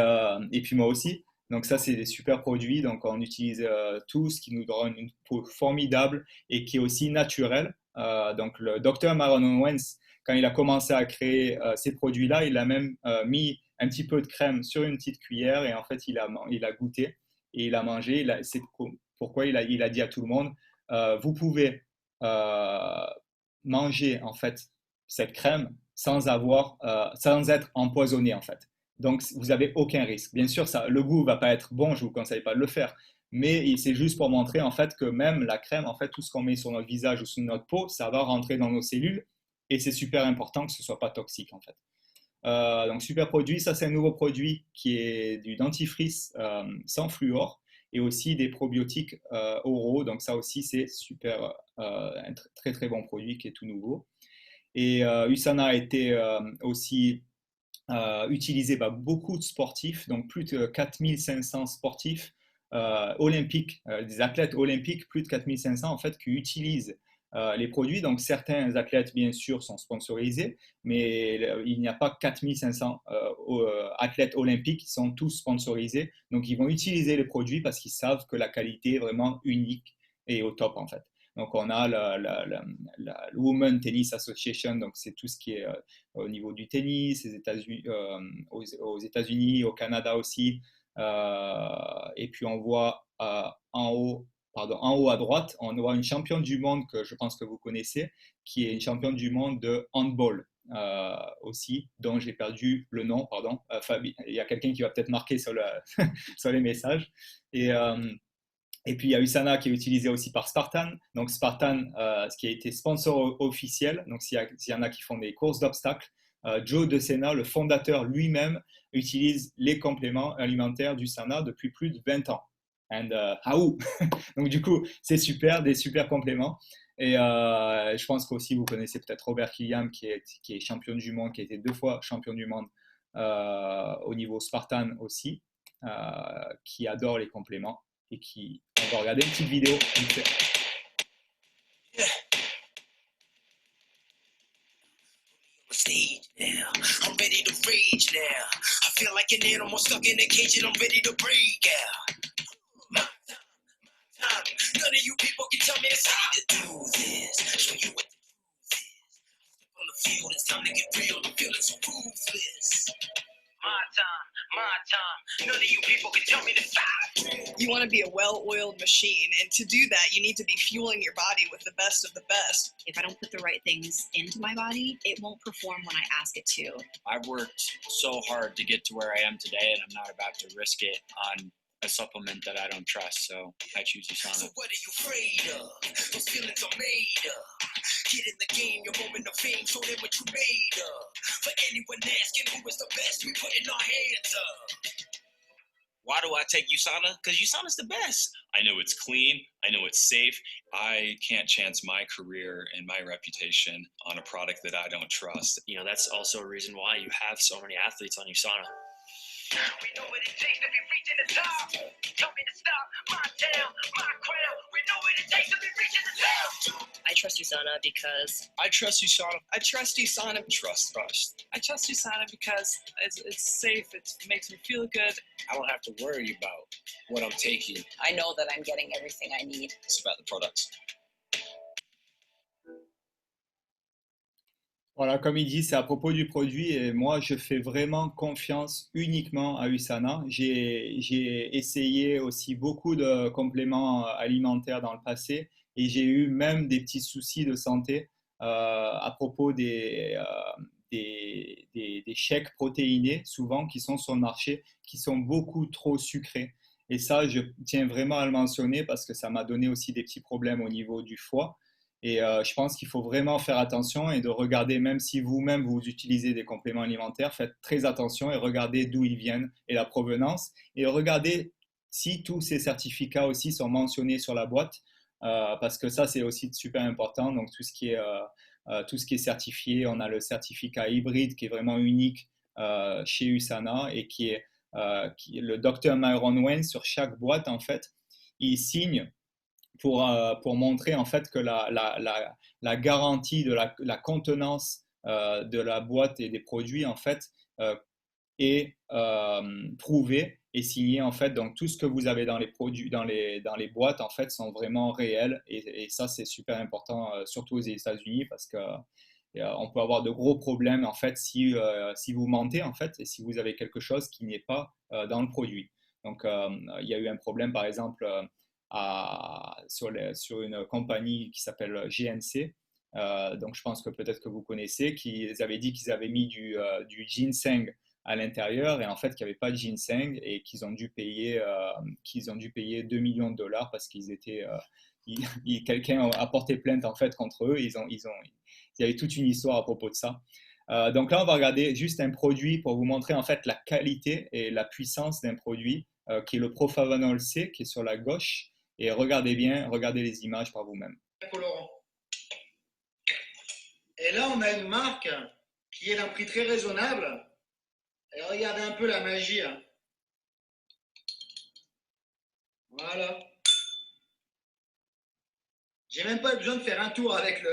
puis moi aussi. Donc ça, c'est des super produits. Donc on utilise tout ce qui nous donne une peau formidable et qui est aussi naturelle. Donc le docteur Maron Owens, quand il a commencé à créer ces produits-là, il a même mis un petit peu de crème sur une petite cuillère et en fait, il a goûté et il a mangé. C'est pourquoi il a dit à tout le monde, vous pouvez manger en fait cette crème sans être empoisonné en fait. Donc, vous n'avez aucun risque. Bien sûr, le goût ne va pas être bon, je ne vous conseille pas de le faire. Mais c'est juste pour montrer en fait que même la crème, en fait, tout ce qu'on met sur notre visage ou sur notre peau, ça va rentrer dans nos cellules. Et c'est super important que ce ne soit pas toxique en fait. Donc, super produit. Ça, c'est un nouveau produit qui est du dentifrice sans fluor et aussi des probiotiques oraux. Donc, ça aussi, c'est super, un très très bon produit qui est tout nouveau. Et Usana a été aussi utilisé par beaucoup de sportifs, donc plus de 4500 sportifs olympiques, des athlètes olympiques, plus de 4500 en fait, qui utilisent les produits. Donc certains athlètes, bien sûr, sont sponsorisés, mais il n'y a pas 4500 athlètes olympiques qui sont tous sponsorisés. Donc ils vont utiliser les produits parce qu'ils savent que la qualité est vraiment unique et au top en fait. Donc on a la Women Tennis Association, donc c'est tout ce qui est au niveau du tennis, aux États-Unis, au Canada aussi. Et puis on voit en haut à droite, on voit une championne du monde que je pense que vous connaissez, qui est une championne du monde de handball aussi, dont j'ai perdu le nom, pardon. Il y a quelqu'un qui va peut-être marquer sur, sur les messages. Et puis il y a USANA qui est utilisé aussi par Spartan. Donc Spartan, ce qui a été sponsor officiel. Donc s'il y en a qui font des courses d'obstacles, Joe DeSena, le fondateur lui-même, utilise les compléments alimentaires d'USANA depuis plus de 20 ans. Donc du coup, c'est super, des super compléments. Et je pense qu'aussi vous connaissez peut-être Robert Killiam qui est champion du monde, qui a été 2 fois champion du monde au niveau Spartan aussi, qui adore les compléments et qui, on va regarder une petite vidéo. Stage now, I'm ready to rage now. I feel like an animal stuck in a cage and I'm ready to break out. My time. None of you people can tell me it's easy to do this. Show you what the truth is. On the field, it's time to get real. The feeling's so ruthless. My time. None of you people can tell me to stop. You want to be a well-oiled machine, and to do that, you need to be fueling your body with the best of the best. If I don't put the right things into my body, it won't perform when I ask it to. I've worked so hard to get to where I am today, and I'm not about to risk it on a supplement that I don't trust, so I choose USANA. So what are you afraid of? Those feelings are made of. Get in the game, your moment of fame, show them what you made of. For anyone asking who is the best, we putting our hands up. Why do I take USANA? Because USANA's the best. I know it's clean. I know it's safe. I can't chance my career and my reputation on a product that I don't trust. You know, that's also a reason why you have so many athletes on USANA. We know what it takes to be reaching the top. Tell me to stop. My town, my crown. We know what it takes to be reaching the top. I trust USANA because I trust USANA. I trust USANA. Trust. I trust USANA because it's safe. It makes me feel good. I don't have to worry about what I'm taking. I know that I'm getting everything I need. It's about the products. Voilà, comme il dit, c'est à propos du produit et moi, je fais vraiment confiance uniquement à USANA. J'ai essayé aussi beaucoup de compléments alimentaires dans le passé et j'ai eu même des petits soucis de santé à propos des shakes protéinés, souvent, qui sont sur le marché, qui sont beaucoup trop sucrés. Et ça, je tiens vraiment à le mentionner parce que ça m'a donné aussi des petits problèmes au niveau du foie. Et je pense qu'il faut vraiment faire attention et de regarder, même si vous-même vous utilisez des compléments alimentaires, faites très attention et regardez d'où ils viennent et la provenance. Et regardez si tous ces certificats aussi sont mentionnés sur la boîte, parce que ça, c'est aussi super important. Donc, tout ce qui est certifié, on a le certificat hybride qui est vraiment unique chez USANA et qui est le Dr Myron Wayne sur chaque boîte, en fait, il signe pour montrer en fait que la garantie de la contenance de la boîte et des produits en fait est prouvée et signée en fait. Donc tout ce que vous avez dans les produits, dans les boîtes en fait sont vraiment réels et ça c'est super important surtout aux États-Unis parce que on peut avoir de gros problèmes en fait si vous mentez en fait et si vous avez quelque chose qui n'est pas dans le produit. Donc il y a eu un problème par exemple sur une compagnie qui s'appelle GNC. Donc je pense que peut-être que vous connaissez, qu'ils avaient dit qu'ils avaient mis du ginseng à l'intérieur et en fait qu'il n'y avait pas de ginseng et qu'ils ont dû payer 2 millions de dollars parce qu'ils étaient quelqu'un a porté plainte en fait contre eux. Il y avait toute une histoire à propos de ça. Donc là on va regarder juste un produit pour vous montrer en fait la qualité et la puissance d'un produit qui est le Profavanol C qui est sur la gauche. Et regardez bien, regardez les images par vous-même. Et là, on a une marque qui est à un prix très raisonnable, regardez un peu la magie là. Voilà. J'ai même pas besoin de faire un tour avec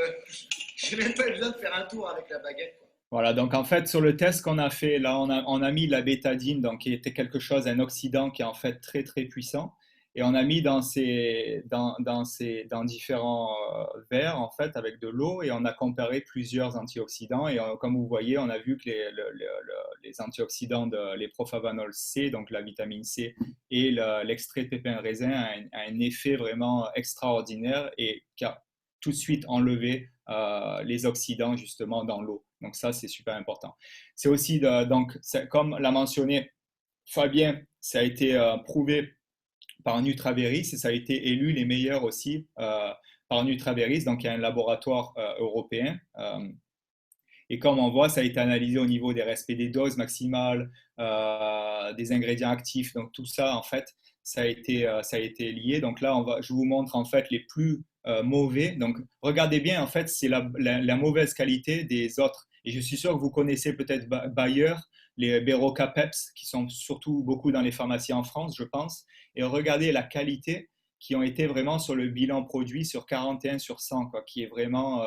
J'ai même pas besoin de faire un tour avec la baguette, quoi. Voilà, donc en fait, sur le test qu'on a fait, là, on a mis la bétadine, donc qui était quelque chose, un oxydant qui est en fait très, très puissant. Et on a mis dans différents verres, en fait, avec de l'eau, et on a comparé plusieurs antioxydants. Et comme vous voyez, on a vu que les antioxydants, les profavanol C, donc la vitamine C, et l'extrait de pépins raisin a un effet vraiment extraordinaire et qui a tout de suite enlevé les oxydants justement dans l'eau. Donc ça, c'est super important. C'est aussi, comme l'a mentionné Fabien, ça a été prouvé par Nutraveris et ça a été élu les meilleurs aussi par Nutraveris, donc il y a un laboratoire européen. Et comme on voit, ça a été analysé au niveau des respects des doses maximales, des ingrédients actifs. Donc tout ça, en fait, ça a été lié. Donc là, je vous montre en fait les plus mauvais. Donc regardez bien, en fait, c'est la mauvaise qualité des autres. Et je suis sûr que vous connaissez peut-être Bayer, les Berocca Peps, qui sont surtout beaucoup dans les pharmacies en France, je pense. Et regardez la qualité qui ont été vraiment sur le bilan produit sur 41 sur 100, quoi, qui est vraiment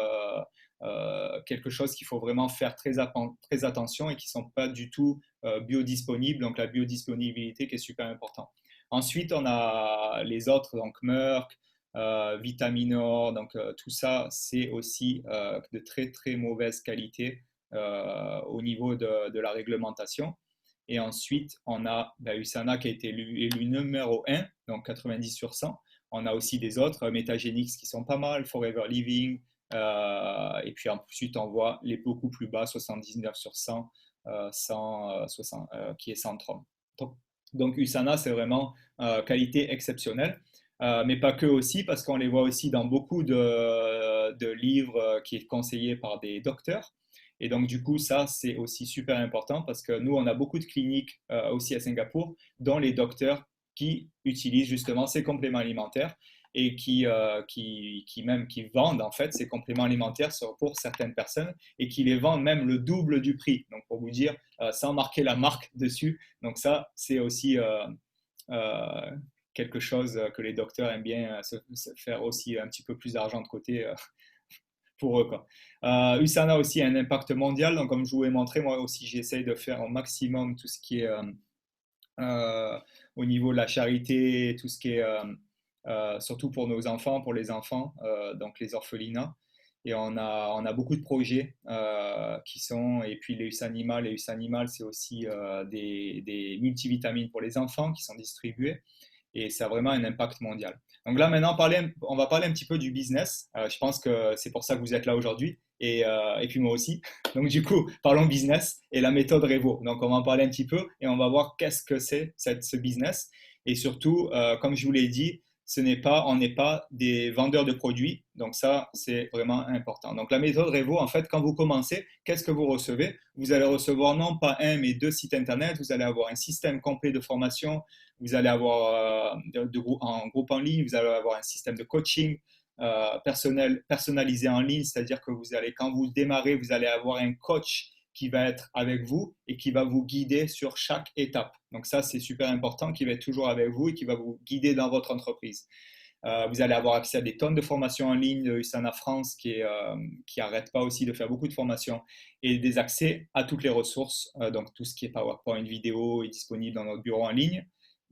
quelque chose qu'il faut vraiment faire très attention et qui ne sont pas du tout biodisponibles. Donc la biodisponibilité qui est super importante. Ensuite, on a les autres, donc Merck, Vitaminor, donc tout ça, c'est aussi de très très mauvaise qualité au niveau de la réglementation. Et ensuite, on a USANA qui a été élu numéro 1, donc 90 sur 100. On a aussi des autres, Metagenics qui sont pas mal, Forever Living, et puis ensuite on voit les beaucoup plus bas, 79 sur 100, qui est Centrum. Donc USANA, c'est vraiment qualité exceptionnelle. Mais pas que aussi, parce qu'on les voit aussi dans beaucoup de livres qui est conseillé par des docteurs. Et donc, du coup, ça, c'est aussi super important parce que nous, on a beaucoup de cliniques aussi à Singapour, dont les docteurs qui utilisent justement ces compléments alimentaires et qui vendent en fait ces compléments alimentaires pour certaines personnes et qui les vendent même le double du prix. Donc, pour vous dire, sans marquer la marque dessus. Donc, ça, c'est aussi quelque chose que les docteurs aiment bien se faire aussi un petit peu plus d'argent de côté pour eux, quoi. USANA aussi a un impact mondial, donc comme je vous ai montré, moi aussi j'essaye de faire au maximum tout ce qui est au niveau de la charité, tout ce qui est surtout pour nos enfants, pour les enfants, donc les orphelinats. Et on a beaucoup de projets qui sont, et puis les USAnimal, c'est aussi des multivitamines pour les enfants qui sont distribués. Et ça a vraiment un impact mondial. Donc là, maintenant, on va parler un petit peu du business. Je pense que c'est pour ça que vous êtes là aujourd'hui, et puis moi aussi. Donc du coup, parlons business et la méthode Revo. Donc on va en parler un petit peu et on va voir qu'est-ce que c'est ce business. Et surtout, comme je vous l'ai dit, on n'est pas des vendeurs de produits. Donc ça, c'est vraiment important. Donc la méthode Revo, en fait, quand vous commencez, qu'est-ce que vous recevez? Vous allez recevoir non pas un, mais 2 sites Internet. Vous allez avoir un système complet de formation. Vous allez avoir un groupe en ligne. Vous allez avoir un système de coaching personnalisé en ligne. C'est-à-dire que quand vous démarrez, vous allez avoir un coach qui va être avec vous et qui va vous guider sur chaque étape. Donc ça, c'est super important, qui va être toujours avec vous et qui va vous guider dans votre entreprise. Vous allez avoir accès à des tonnes de formations en ligne de USANA France qui n'arrête pas aussi de faire beaucoup de formations et des accès à toutes les ressources. Donc tout ce qui est PowerPoint vidéo est disponible dans notre bureau en ligne.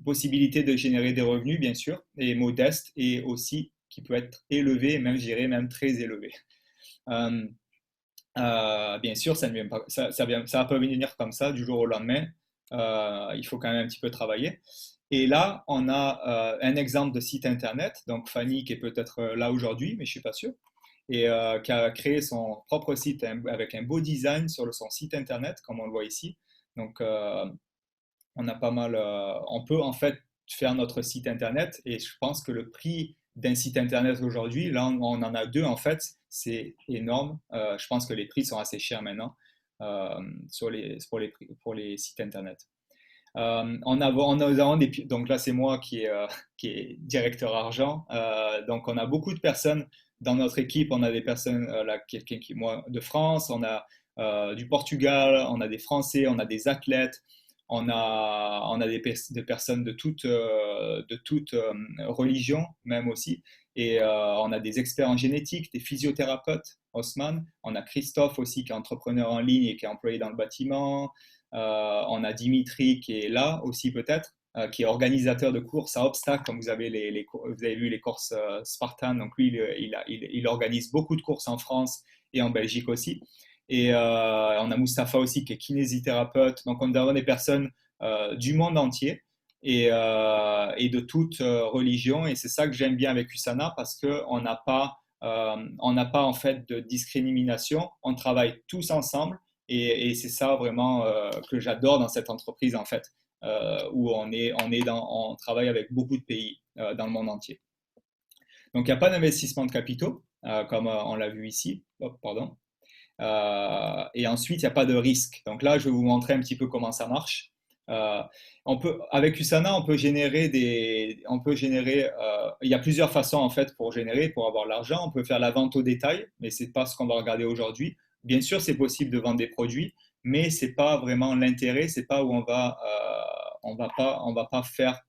Possibilité de générer des revenus, bien sûr, et modeste, et aussi qui peut être élevé, même, je dirais, même très élevé. Bien sûr, ça ne va pas venir comme ça du jour au lendemain. Il faut quand même un petit peu travailler. Et là, on a un exemple de site internet. Donc, Fanny, qui est peut-être là aujourd'hui, mais je ne suis pas sûr, et qui a créé son propre site avec un beau design sur son site internet, comme on le voit ici. Donc, on a pas mal. On peut en fait faire notre site internet, et je pense que le prix d'un site internet aujourd'hui, là, on en a 2 en fait. C'est énorme. Je pense que les prix sont assez chers maintenant pour les sites internet. Donc là, c'est moi qui est directeur argent. Donc, on a beaucoup de personnes dans notre équipe. On a des personnes, là, quelqu'un qui moi de France, on a du Portugal, on a des Français, on a des athlètes, On a des personnes de toute religion, même aussi. Et on a des experts en génétique, des physiothérapeutes, Haussmann. On a Christophe aussi, qui est entrepreneur en ligne et qui est employé dans le bâtiment. On a Dimitri, qui est là aussi peut-être, qui est organisateur de courses à obstacles, comme vous avez vu les courses Spartan. Donc lui, il organise beaucoup de courses en France et en Belgique aussi. Et on a Mustapha aussi, qui est kinésithérapeute. Donc on a des personnes du monde entier et de toute religion. Et c'est ça que j'aime bien avec USANA, parce qu'on n'a pas en fait de discrimination. On travaille tous ensemble. Et c'est ça vraiment que j'adore dans cette entreprise, en fait, où on travaille avec beaucoup de pays dans le monde entier. Donc, il n'y a pas d'investissement de capitaux, comme on l'a vu ici. Pardon. Et ensuite, il n'y a pas de risque. Donc là, je vais vous montrer un petit peu comment ça marche. Avec USANA, on peut générer, il y a plusieurs façons en fait pour avoir l'argent. On peut faire la vente au détail, mais ce n'est pas ce qu'on va regarder aujourd'hui. Bien sûr, c'est possible de vendre des produits, mais ce n'est pas vraiment l'intérêt. Ce n'est pas où on va pas faire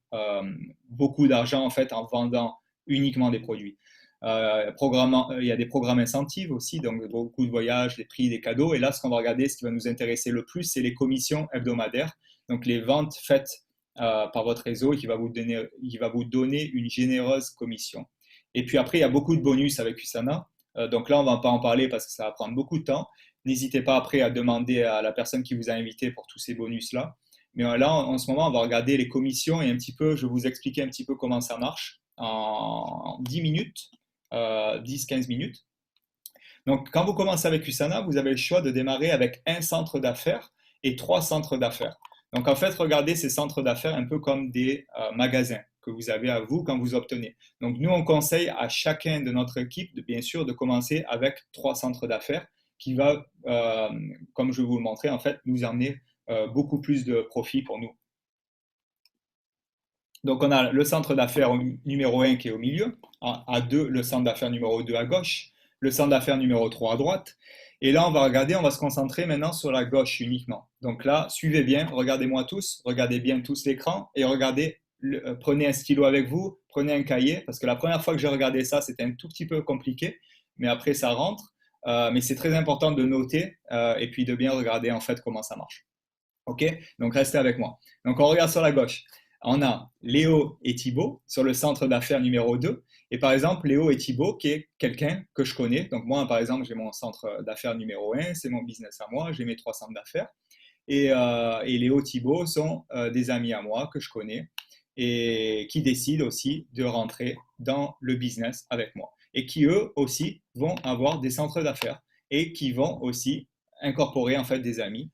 beaucoup d'argent en fait en vendant uniquement des produits. Il y a des programmes incentives aussi, donc beaucoup de voyages, des prix, des cadeaux. Et là, ce qu'on va regarder, ce qui va nous intéresser le plus, c'est les commissions hebdomadaires. Donc, les ventes faites par votre réseau qui va vous donner une généreuse commission. Et puis après, il y a beaucoup de bonus avec USANA. Donc là, on ne va pas en parler parce que ça va prendre beaucoup de temps. N'hésitez pas après à demander à la personne qui vous a invité pour tous ces bonus-là. Mais là, en ce moment, on va regarder les commissions et je vais vous expliquer un petit peu comment ça marche en 10 minutes, 10-15 minutes. Donc, quand vous commencez avec USANA, vous avez le choix de démarrer avec un centre d'affaires et 3 centres d'affaires. Donc, en fait, regardez ces centres d'affaires un peu comme des magasins que vous avez à vous quand vous obtenez. Donc, nous, on conseille à chacun de notre équipe, bien sûr, de commencer avec 3 centres d'affaires qui va, comme je vais vous le montrer, en fait, nous amener beaucoup plus de profit pour nous. Donc, on a le centre d'affaires numéro 1 qui est au milieu, à 2, le centre d'affaires numéro 2 à gauche, le centre d'affaires numéro 3 à droite. Et là, on va se concentrer maintenant sur la gauche uniquement. Donc là, suivez bien, regardez-moi tous, regardez bien tous l'écran et prenez un stylo avec vous, prenez un cahier, parce que la première fois que j'ai regardé ça, c'était un tout petit peu compliqué, mais après ça rentre. Mais c'est très important de noter et puis de bien regarder en fait comment ça marche. Ok? Donc restez avec moi. Donc on regarde sur la gauche. On a Léo et Thibaut sur le centre d'affaires numéro 2. Et par exemple, Léo et Thibaut, qui est quelqu'un que je connais. Donc moi, par exemple, j'ai mon centre d'affaires numéro 1, c'est mon business à moi, j'ai mes 3 centres d'affaires. Et Léo et Thibaut sont des amis à moi que je connais et qui décident aussi de rentrer dans le business avec moi. Et qui, eux aussi, vont avoir des centres d'affaires et qui vont aussi incorporer en fait des amis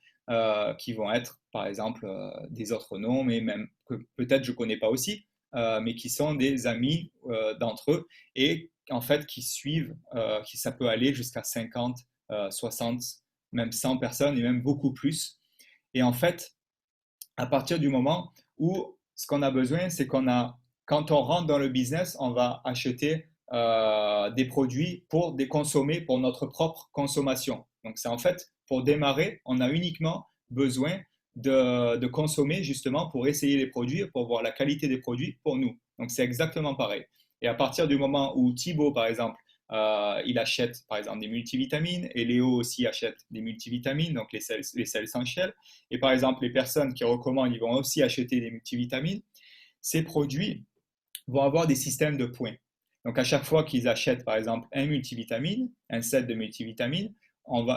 qui vont être, par exemple, des autres noms, mais même que peut-être je ne connais pas aussi, mais qui sont des amis d'entre eux et en fait qui suivent, ça peut aller jusqu'à 50, 60, même 100 personnes et même beaucoup plus. Et en fait, à partir du moment où ce qu'on a besoin, c'est quand on rentre dans le business, on va acheter des produits pour les consommer pour notre propre consommation. Donc, c'est en fait, pour démarrer, on a uniquement besoin de consommer justement pour essayer les produits, pour voir la qualité des produits pour nous. Donc, c'est exactement pareil. Et à partir du moment où Thibaut, par exemple, il achète par exemple des multivitamines et Léo aussi achète des multivitamines, donc les sels essentiels. Et par exemple, les personnes qui recommandent, ils vont aussi acheter des multivitamines. Ces produits vont avoir des systèmes de points. Donc, à chaque fois qu'ils achètent, par exemple, un multivitamine, un set de multivitamines,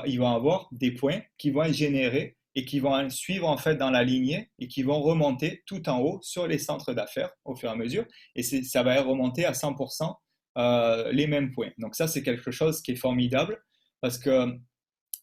ils vont avoir des points qui vont être générés et qui vont suivre en fait dans la lignée et qui vont remonter tout en haut sur les centres d'affaires au fur et à mesure. Et ça va remonter à 100% les mêmes points. Donc, ça, c'est quelque chose qui est formidable parce qu'il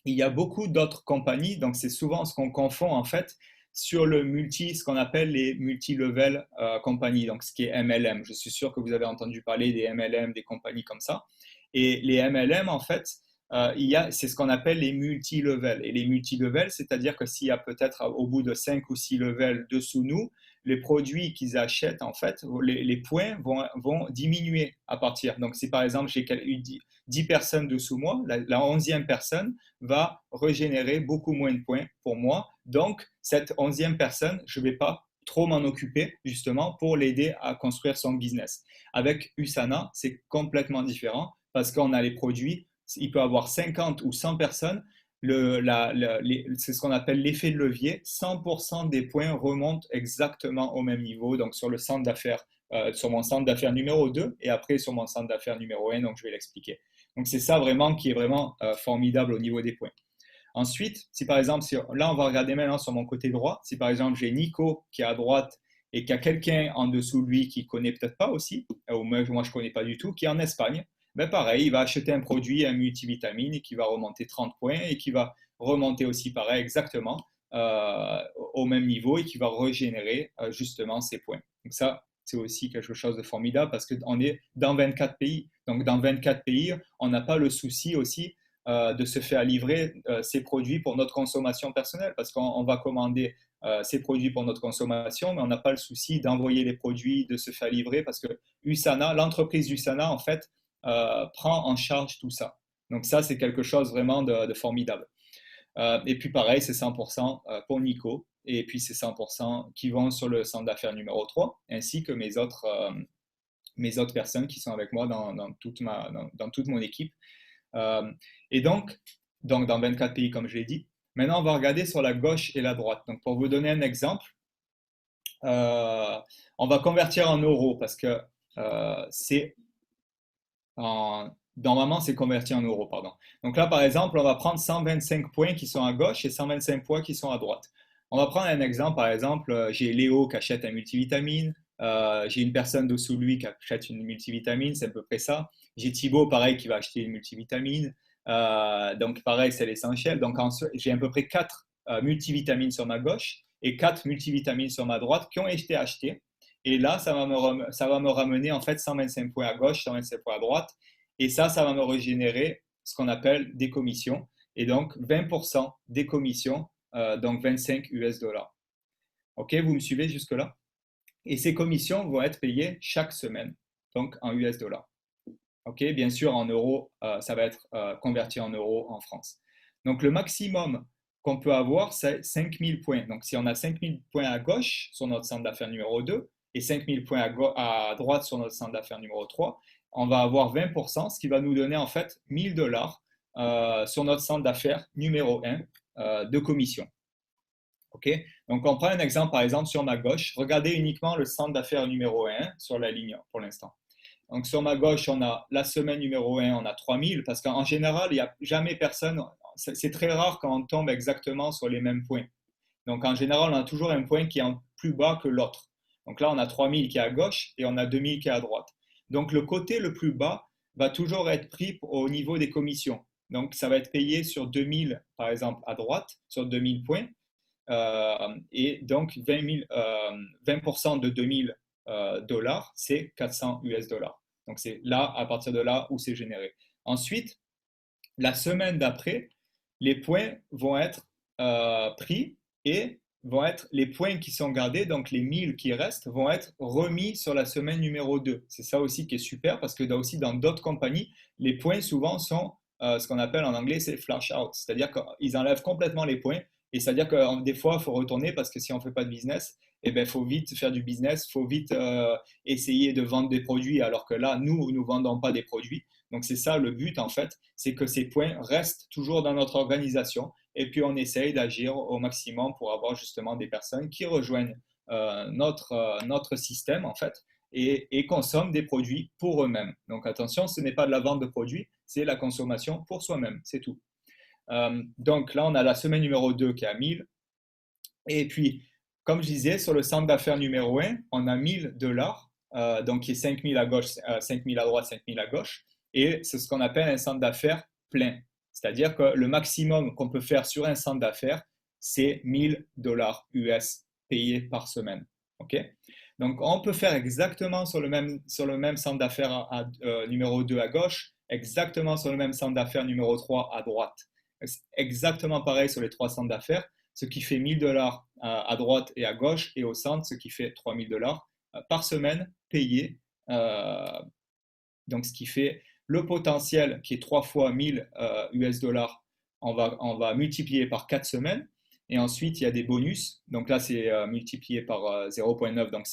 y a beaucoup d'autres compagnies. Donc, c'est souvent ce qu'on confond en fait sur ce qu'on appelle les multi-level compagnies, donc ce qui est MLM. Je suis sûr que vous avez entendu parler des MLM, des compagnies comme ça. Et les MLM, en fait, c'est ce qu'on appelle les multi-levels. Et les multi-levels, c'est-à-dire que s'il y a peut-être au bout de 5 ou 6 levels dessous nous, les produits qu'ils achètent, en fait, les points vont diminuer à partir. Donc, si par exemple, j'ai eu 10 personnes dessous moi, la 11e personne va régénérer beaucoup moins de points pour moi. Donc, cette 11e personne, je ne vais pas trop m'en occuper, justement, pour l'aider à construire son business. Avec Usana, c'est complètement différent parce qu'on a les produits, il peut y avoir 50 ou 100 personnes, c'est ce qu'on appelle l'effet de levier. 100% des points remontent exactement au même niveau, donc sur le centre d'affaires, sur mon centre d'affaires numéro 2 et après sur mon centre d'affaires numéro 1, donc je vais l'expliquer. Donc c'est ça vraiment qui est vraiment formidable au niveau des points. Ensuite, si par exemple, là on va regarder maintenant sur mon côté droit, si par exemple j'ai Nico qui est à droite et qu'il y a quelqu'un en dessous de lui qui ne connaît peut-être pas aussi, ou moi je ne connais pas du tout, qui est en Espagne, ben pareil, il va acheter un produit, un multivitamine, et qui va remonter 30 points et qui va remonter aussi pareil exactement au même niveau et qui va régénérer justement ses points. Donc ça, c'est aussi quelque chose de formidable parce qu'on est dans 24 pays. Donc dans 24 pays, on n'a pas le souci aussi de se faire livrer ces produits pour notre consommation personnelle parce qu'on va commander ces produits pour notre consommation, mais on n'a pas le souci d'envoyer les produits, de se faire livrer parce que Usana, l'entreprise Usana, en fait, prend en charge tout ça. Donc ça, c'est quelque chose vraiment de formidable. Et puis pareil, c'est 100% pour Nico, et puis c'est 100% qui vont sur le centre d'affaires numéro 3, ainsi que mes autres personnes qui sont avec moi dans toute mon équipe. Et donc, dans 24 pays, comme je l'ai dit. Maintenant, on va regarder sur la gauche et la droite. Donc, pour vous donner un exemple, on va convertir en euros parce que normalement, c'est converti en euros, pardon. Donc là, par exemple, on va prendre 125 points qui sont à gauche et 125 points qui sont à droite. On va prendre un exemple, par exemple, j'ai Léo qui achète un multivitamine, j'ai une personne dessous lui qui achète une multivitamine, c'est à peu près ça. J'ai Thibaut, pareil, qui va acheter une multivitamine. Donc, pareil, c'est l'essentiel. Donc, j'ai à peu près 4 multivitamines sur ma gauche et 4 multivitamines sur ma droite qui ont été achetées. Et là, ça va me ramener en fait 125 points à gauche, 125 points à droite. Et ça va me régénérer ce qu'on appelle des commissions. Et donc, 20% des commissions, donc 25 US dollars. OK, vous me suivez jusque-là? Et ces commissions vont être payées chaque semaine, donc en US dollars. OK, bien sûr, en euros, ça va être converti en euros en France. Donc, le maximum qu'on peut avoir, c'est 5000 points. Donc, si on a 5000 points à gauche sur notre centre d'affaires numéro 2 et 5000 points à droite sur notre centre d'affaires numéro 3, on va avoir 20%, ce qui va nous donner en fait 1000 dollars sur notre centre d'affaires numéro 1 de commission. OK? Donc, on prend un exemple, par exemple, sur ma gauche. Regardez uniquement le centre d'affaires numéro 1 sur la ligne pour l'instant. Donc, sur ma gauche, on a la semaine numéro 1, on a 3000 parce qu'en général, il n'y a jamais personne. C'est très rare quand on tombe exactement sur les mêmes points. Donc, en général, on a toujours un point qui est plus bas que l'autre. Donc là, on a 3000 qui est à gauche et on a 2000 qui est à droite. Donc, le côté le plus bas va toujours être pris au niveau des commissions. Donc, ça va être payé sur 2000, par exemple, à droite, sur 2000 points. Et donc, 20% de 2000 dollars, c'est 400 US dollars. Donc, c'est là, à partir de là, où c'est généré. Ensuite, la semaine d'après, les points vont être pris et vont être les points qui sont gardés, donc les 1000 qui restent, vont être remis sur la semaine numéro 2. C'est ça aussi qui est super parce que aussi dans d'autres compagnies, les points souvent sont ce qu'on appelle en anglais, c'est flash out. C'est-à-dire qu'ils enlèvent complètement les points et c'est-à-dire que des fois, il faut retourner parce que si on ne fait pas de business, eh bien, il faut vite faire du business, il faut vite essayer de vendre des produits alors que là, nous ne vendons pas des produits. Donc, c'est ça le but en fait, c'est que ces points restent toujours dans notre organisation et puis on essaye d'agir au maximum pour avoir justement des personnes qui rejoignent notre système en fait et consomment des produits pour eux-mêmes. Donc, attention, ce n'est pas de la vente de produits, c'est la consommation pour soi-même, c'est tout. Donc, là, on a la semaine numéro 2 qui est à 1000 et puis, comme je disais, sur le centre d'affaires numéro 1, on a 1000 dollars, donc qui est 5000 à gauche, 5000 à droite, 5000 à gauche. Et c'est ce qu'on appelle un centre d'affaires plein. C'est-à-dire que le maximum qu'on peut faire sur un centre d'affaires, c'est 1000 dollars US payés par semaine. OK? Donc, on peut faire exactement sur le même centre d'affaires numéro 2 à gauche, exactement sur le même centre d'affaires numéro 3 à droite. C'est exactement pareil sur les 3 centres d'affaires, ce qui fait 1 000 $ à droite et à gauche, et au centre, ce qui fait 3 000 $ par semaine payés. Donc, ce qui fait le potentiel qui est 3 fois 1 000 $, on va multiplier par 4 semaines. Et ensuite, il y a des bonus. Donc là, c'est multiplié par 0,9, donc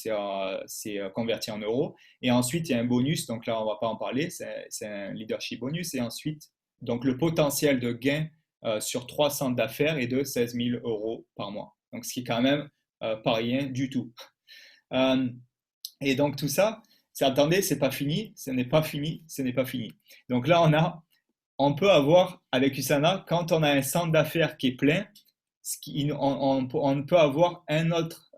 c'est converti en euros. Et ensuite, il y a un bonus. Donc là, on ne va pas en parler. C'est un leadership bonus. Et ensuite, donc le potentiel de gain sur 3 centres d'affaires est de 16 000 € par mois. Donc, ce qui est quand même pas rien du tout. Et donc, tout ça, attendez, c'est pas fini. Ce n'est pas fini. Ce n'est pas fini. Donc là, on peut avoir, avec Usana, quand on a un centre d'affaires qui est plein, on peut avoir un autre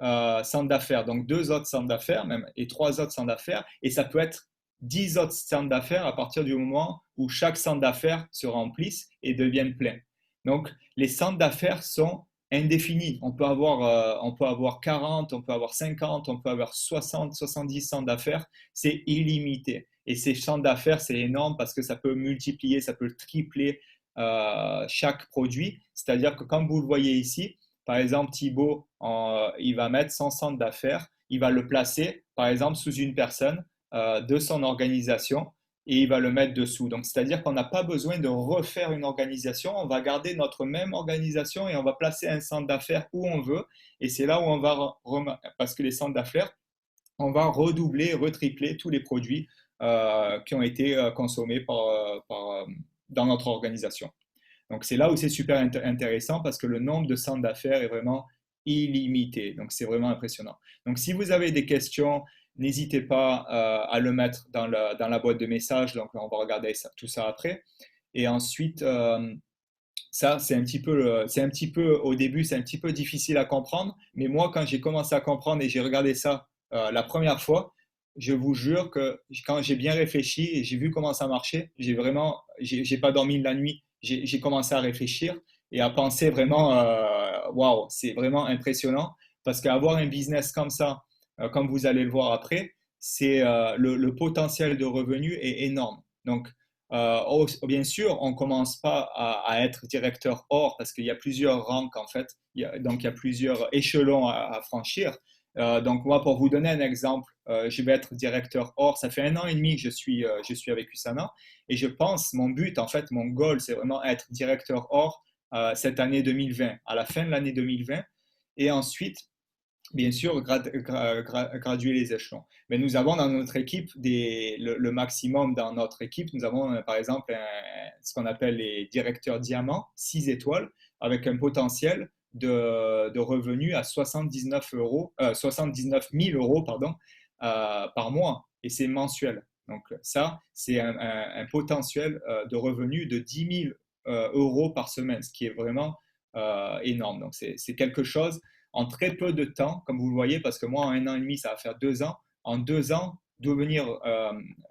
centre d'affaires, donc 2 autres centres d'affaires même, et 3 autres centres d'affaires, et ça peut être 10 autres centres d'affaires à partir du moment où chaque centre d'affaires se remplisse et devienne plein. Donc, les centres d'affaires sont indéfinis. On peut avoir 40, on peut avoir 50, on peut avoir 60, 70 centres d'affaires. C'est illimité. Et ces centres d'affaires, c'est énorme parce que ça peut multiplier, ça peut tripler chaque produit. C'est-à-dire que comme vous le voyez ici, par exemple, Thibaut, il va mettre son centre d'affaires, il va le placer, par exemple, sous une personne de son organisation et il va le mettre dessous. Donc, c'est-à-dire qu'on n'a pas besoin de refaire une organisation, on va garder notre même organisation et on va placer un centre d'affaires où on veut. Et c'est là où on va, parce que les centres d'affaires, on va redoubler, retripler tous les produits qui ont été consommés dans notre organisation. Donc, c'est là où c'est super intéressant parce que le nombre de centres d'affaires est vraiment illimité. Donc, c'est vraiment impressionnant. Donc, si vous avez des questions, n'hésitez pas à le mettre dans la boîte de messages. Donc, on va regarder tout ça après. Et ensuite, ça, c'est un petit peu, au début, c'est un petit peu difficile à comprendre. Mais moi, quand j'ai commencé à comprendre et j'ai regardé ça la première fois, je vous jure que quand j'ai bien réfléchi et j'ai vu comment ça marchait, j'ai pas dormi de la nuit. J'ai commencé à réfléchir et à penser vraiment, waouh, c'est vraiment impressionnant parce qu'avoir un business comme ça, comme vous allez le voir après, c'est le potentiel de revenus est énorme. Donc, bien sûr, on ne commence pas à être directeur or parce qu'il y a plusieurs rangs en fait, donc il y a plusieurs échelons à franchir. Donc moi, pour vous donner un exemple, je vais être directeur or. Ça fait 1 an et demi que je suis avec Usana et je pense, mon but, en fait, mon goal, c'est vraiment être directeur or cette année 2020, à la fin de l'année 2020. Et ensuite, bien sûr, graduer les échelons. Mais nous avons dans notre équipe le maximum dans notre équipe. Nous avons par exemple ce qu'on appelle les directeurs diamants, 6 étoiles, avec un potentiel de revenus à 79 000 € par mois. Et c'est mensuel. Donc ça, c'est un potentiel de revenus de 10 000 € par semaine, ce qui est vraiment énorme. Donc c'est quelque chose en très peu de temps, comme vous le voyez, parce que moi, en 1 an et demi, ça va faire 2 ans. En 2 ans, devenir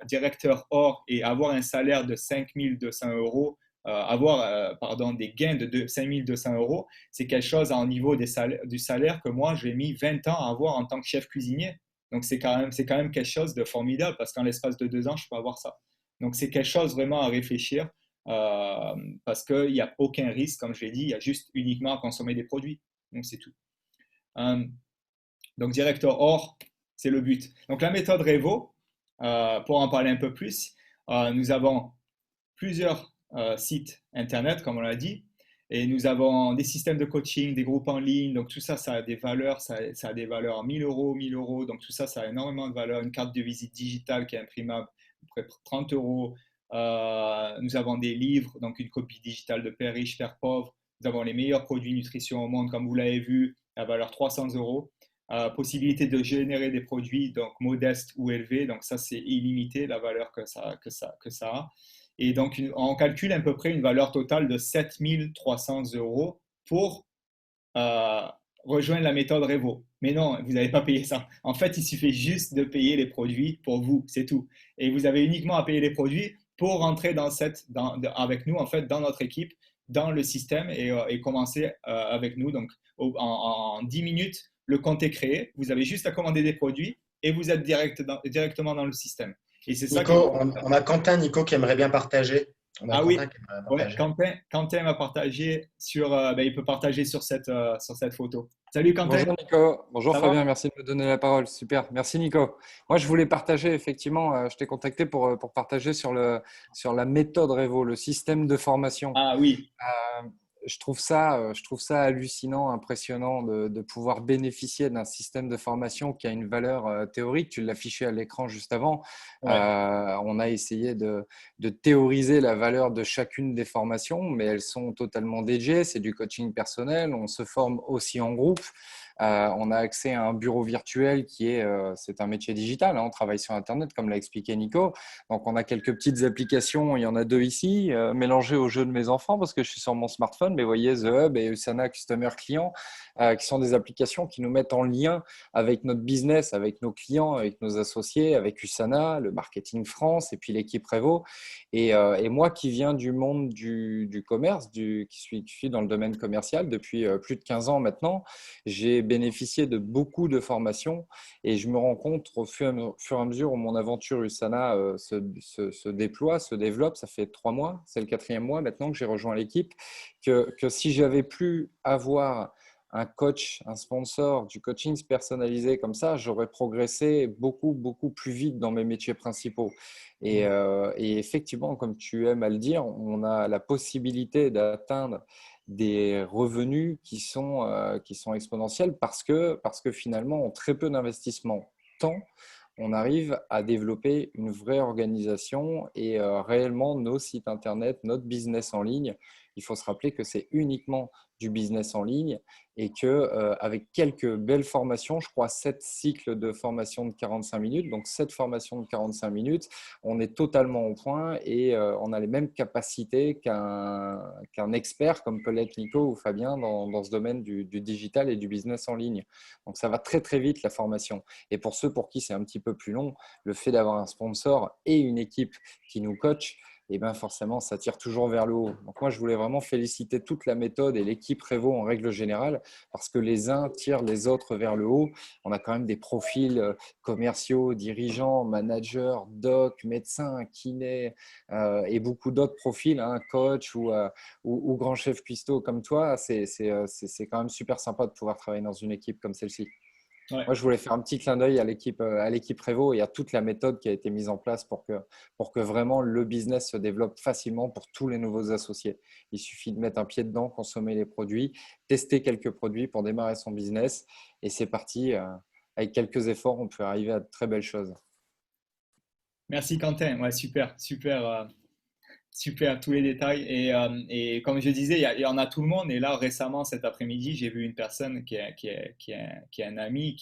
directeur or et avoir un salaire de 5 200 €, des gains de 5 200 €, c'est quelque chose au niveau du salaire que moi, j'ai mis 20 ans à avoir en tant que chef cuisinier. Donc, c'est quand même quelque chose de formidable parce qu'en l'espace de 2 ans, je peux avoir ça. Donc, c'est quelque chose vraiment à réfléchir parce qu'il n'y a aucun risque, comme je l'ai dit, il y a juste uniquement à consommer des produits. Donc, c'est tout. Donc, directeur or, c'est le but. Donc, la méthode Revo, pour en parler un peu plus, nous avons plusieurs sites internet, comme on l'a dit, et nous avons des systèmes de coaching, des groupes en ligne. Donc, tout ça, ça a des valeurs. Ça a des valeurs 1 000 €, 1 000 €. Donc, tout ça, ça a énormément de valeur. Une carte de visite digitale qui est imprimable, à peu près 30 €. Nous avons des livres, donc une copie digitale de Père riche, Père pauvre. Nous avons les meilleurs produits nutrition au monde, comme vous l'avez vu, à valeur 300 €. Possibilité de générer des produits donc modestes ou élevés, donc ça c'est illimité la valeur que ça a. Et donc on calcule à peu près une valeur totale de 7 300 € pour rejoindre la méthode Revo. Mais non, vous n'avez pas payé ça. En fait, il suffit juste de payer les produits pour vous, c'est tout. Et vous avez uniquement à payer les produits pour rentrer avec nous en fait dans notre équipe, dans le système et commencer avec nous. Donc en 10 minutes, le compte est créé, vous avez juste à commander des produits et vous êtes directement dans le système. Et c'est ça qui Nico, on a Quentin, Nico, qui aimerait bien partager. On a Ah oui, Quentin qui aimerait ouais, partager. Quentin va partager il peut partager sur cette photo. Salut Quentin, Bonjour Nico, bonjour ça va? Fabien, merci de me donner la parole. Super, merci Nico. Moi, je voulais partager, effectivement, je t'ai contacté pour partager sur la méthode Revo, le système de formation. Ah oui, Je trouve ça hallucinant, impressionnant de pouvoir bénéficier d'un système de formation qui a une valeur théorique. Tu l'affichais à l'écran juste avant. ouais, On a essayé de théoriser la valeur de chacune des formations, mais elles sont totalement dédiées. C'est du coaching personnel. On se forme aussi en groupe. On a accès à un bureau virtuel c'est un métier digital, hein, on travaille sur Internet, comme l'a expliqué Nico. Donc, on a quelques petites applications, il y en a 2 ici, mélangées aux jeux de mes enfants parce que je suis sur mon smartphone. Mais vous voyez, The Hub et Usana Customer Client, qui sont des applications qui nous mettent en lien avec notre business, avec nos clients, avec nos associés, avec Usana, le Marketing France et puis l'équipe Revo. Et moi qui viens du monde du commerce, qui suis dans le domaine commercial depuis plus de 15 ans maintenant, j'ai bénéficié de beaucoup de formations et je me rends compte au fur et à mesure où mon aventure Usana se déploie, se développe. Ça fait 3 mois, c'est le 4e mois maintenant que j'ai rejoint l'équipe, que si j'avais pu avoir un coach, un sponsor, du coaching personnalisé comme ça, j'aurais progressé beaucoup, beaucoup plus vite dans mes métiers principaux. Et effectivement, comme tu aimes à le dire, on a la possibilité d'atteindre des revenus qui sont exponentiels parce que finalement, en très peu d'investissement temps, on arrive à développer une vraie organisation et réellement nos sites internet, notre business en ligne. Il faut se rappeler que c'est uniquement du business en ligne et que avec quelques belles formations, je crois 7 cycles de formation de 45 minutes, donc 7 formations de 45 minutes, on est totalement au point et on a les mêmes capacités qu'un expert comme peut l'être Nico ou Fabien dans ce domaine du digital et du business en ligne. Donc ça va très très vite la formation. Et pour ceux pour qui c'est un petit peu plus long, le fait d'avoir un sponsor et une équipe qui nous coach, et bien forcément, ça tire toujours vers le haut. Donc moi, je voulais vraiment féliciter toute la méthode et l'équipe Revo en règle générale, parce que les uns tirent les autres vers le haut. On a quand même des profils commerciaux, dirigeants, managers, doc, médecins, kinés et beaucoup d'autres profils, hein, coach ou grand chef cuistot comme toi. C'est quand même super sympa de pouvoir travailler dans une équipe comme celle-ci. ouais. Moi, je voulais faire un petit clin d'œil à l'équipe Revo et à toute la méthode qui a été mise en place pour que vraiment le business se développe facilement pour tous les nouveaux associés. Il suffit de mettre un pied dedans, consommer les produits, tester quelques produits pour démarrer son business et c'est parti. Avec quelques efforts, on peut arriver à de très belles choses. Merci Quentin, ouais, super, super. Super, tous les détails. Et comme je disais, il y en a tout le monde. Et là, récemment, cet après-midi, j'ai vu une personne qui est un ami,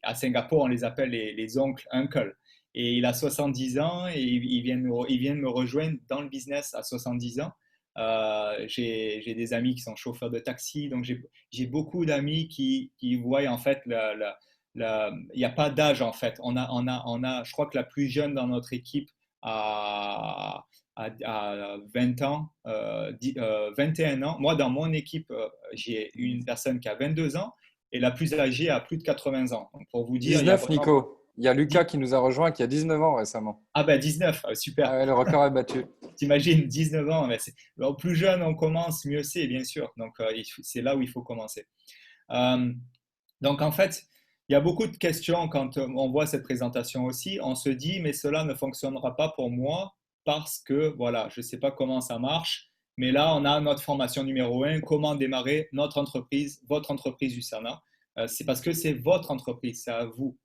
à Singapour, on les appelle les oncles, uncles. Et il a 70 ans et il vient de me rejoindre dans le business à 70 ans. J'ai des amis qui sont chauffeurs de taxi. Donc, j'ai beaucoup d'amis qui voient en fait il n'y a pas d'âge en fait. Je crois que la plus jeune dans notre équipe à 20 ans, 21 ans. Moi, dans mon équipe, j'ai une personne qui a 22 ans et la plus âgée a plus de 80 ans. Donc, pour vous dire, 19, Nico. Il y a Lucas qui nous a rejoint qui a 19 ans récemment. Ah ben 19, super. Ah ouais, le record est battu. T'imagines, 19 ans. Alors, plus jeune on commence, mieux c'est, bien sûr. Donc, c'est là où il faut commencer. Donc, en fait, il y a beaucoup de questions quand on voit cette présentation aussi. On se dit, mais cela ne fonctionnera pas pour moi parce que, voilà, je ne sais pas comment ça marche. Mais là, on a notre formation numéro 1, comment démarrer notre entreprise, votre entreprise Usana. C'est parce que c'est votre entreprise, c'est à vous.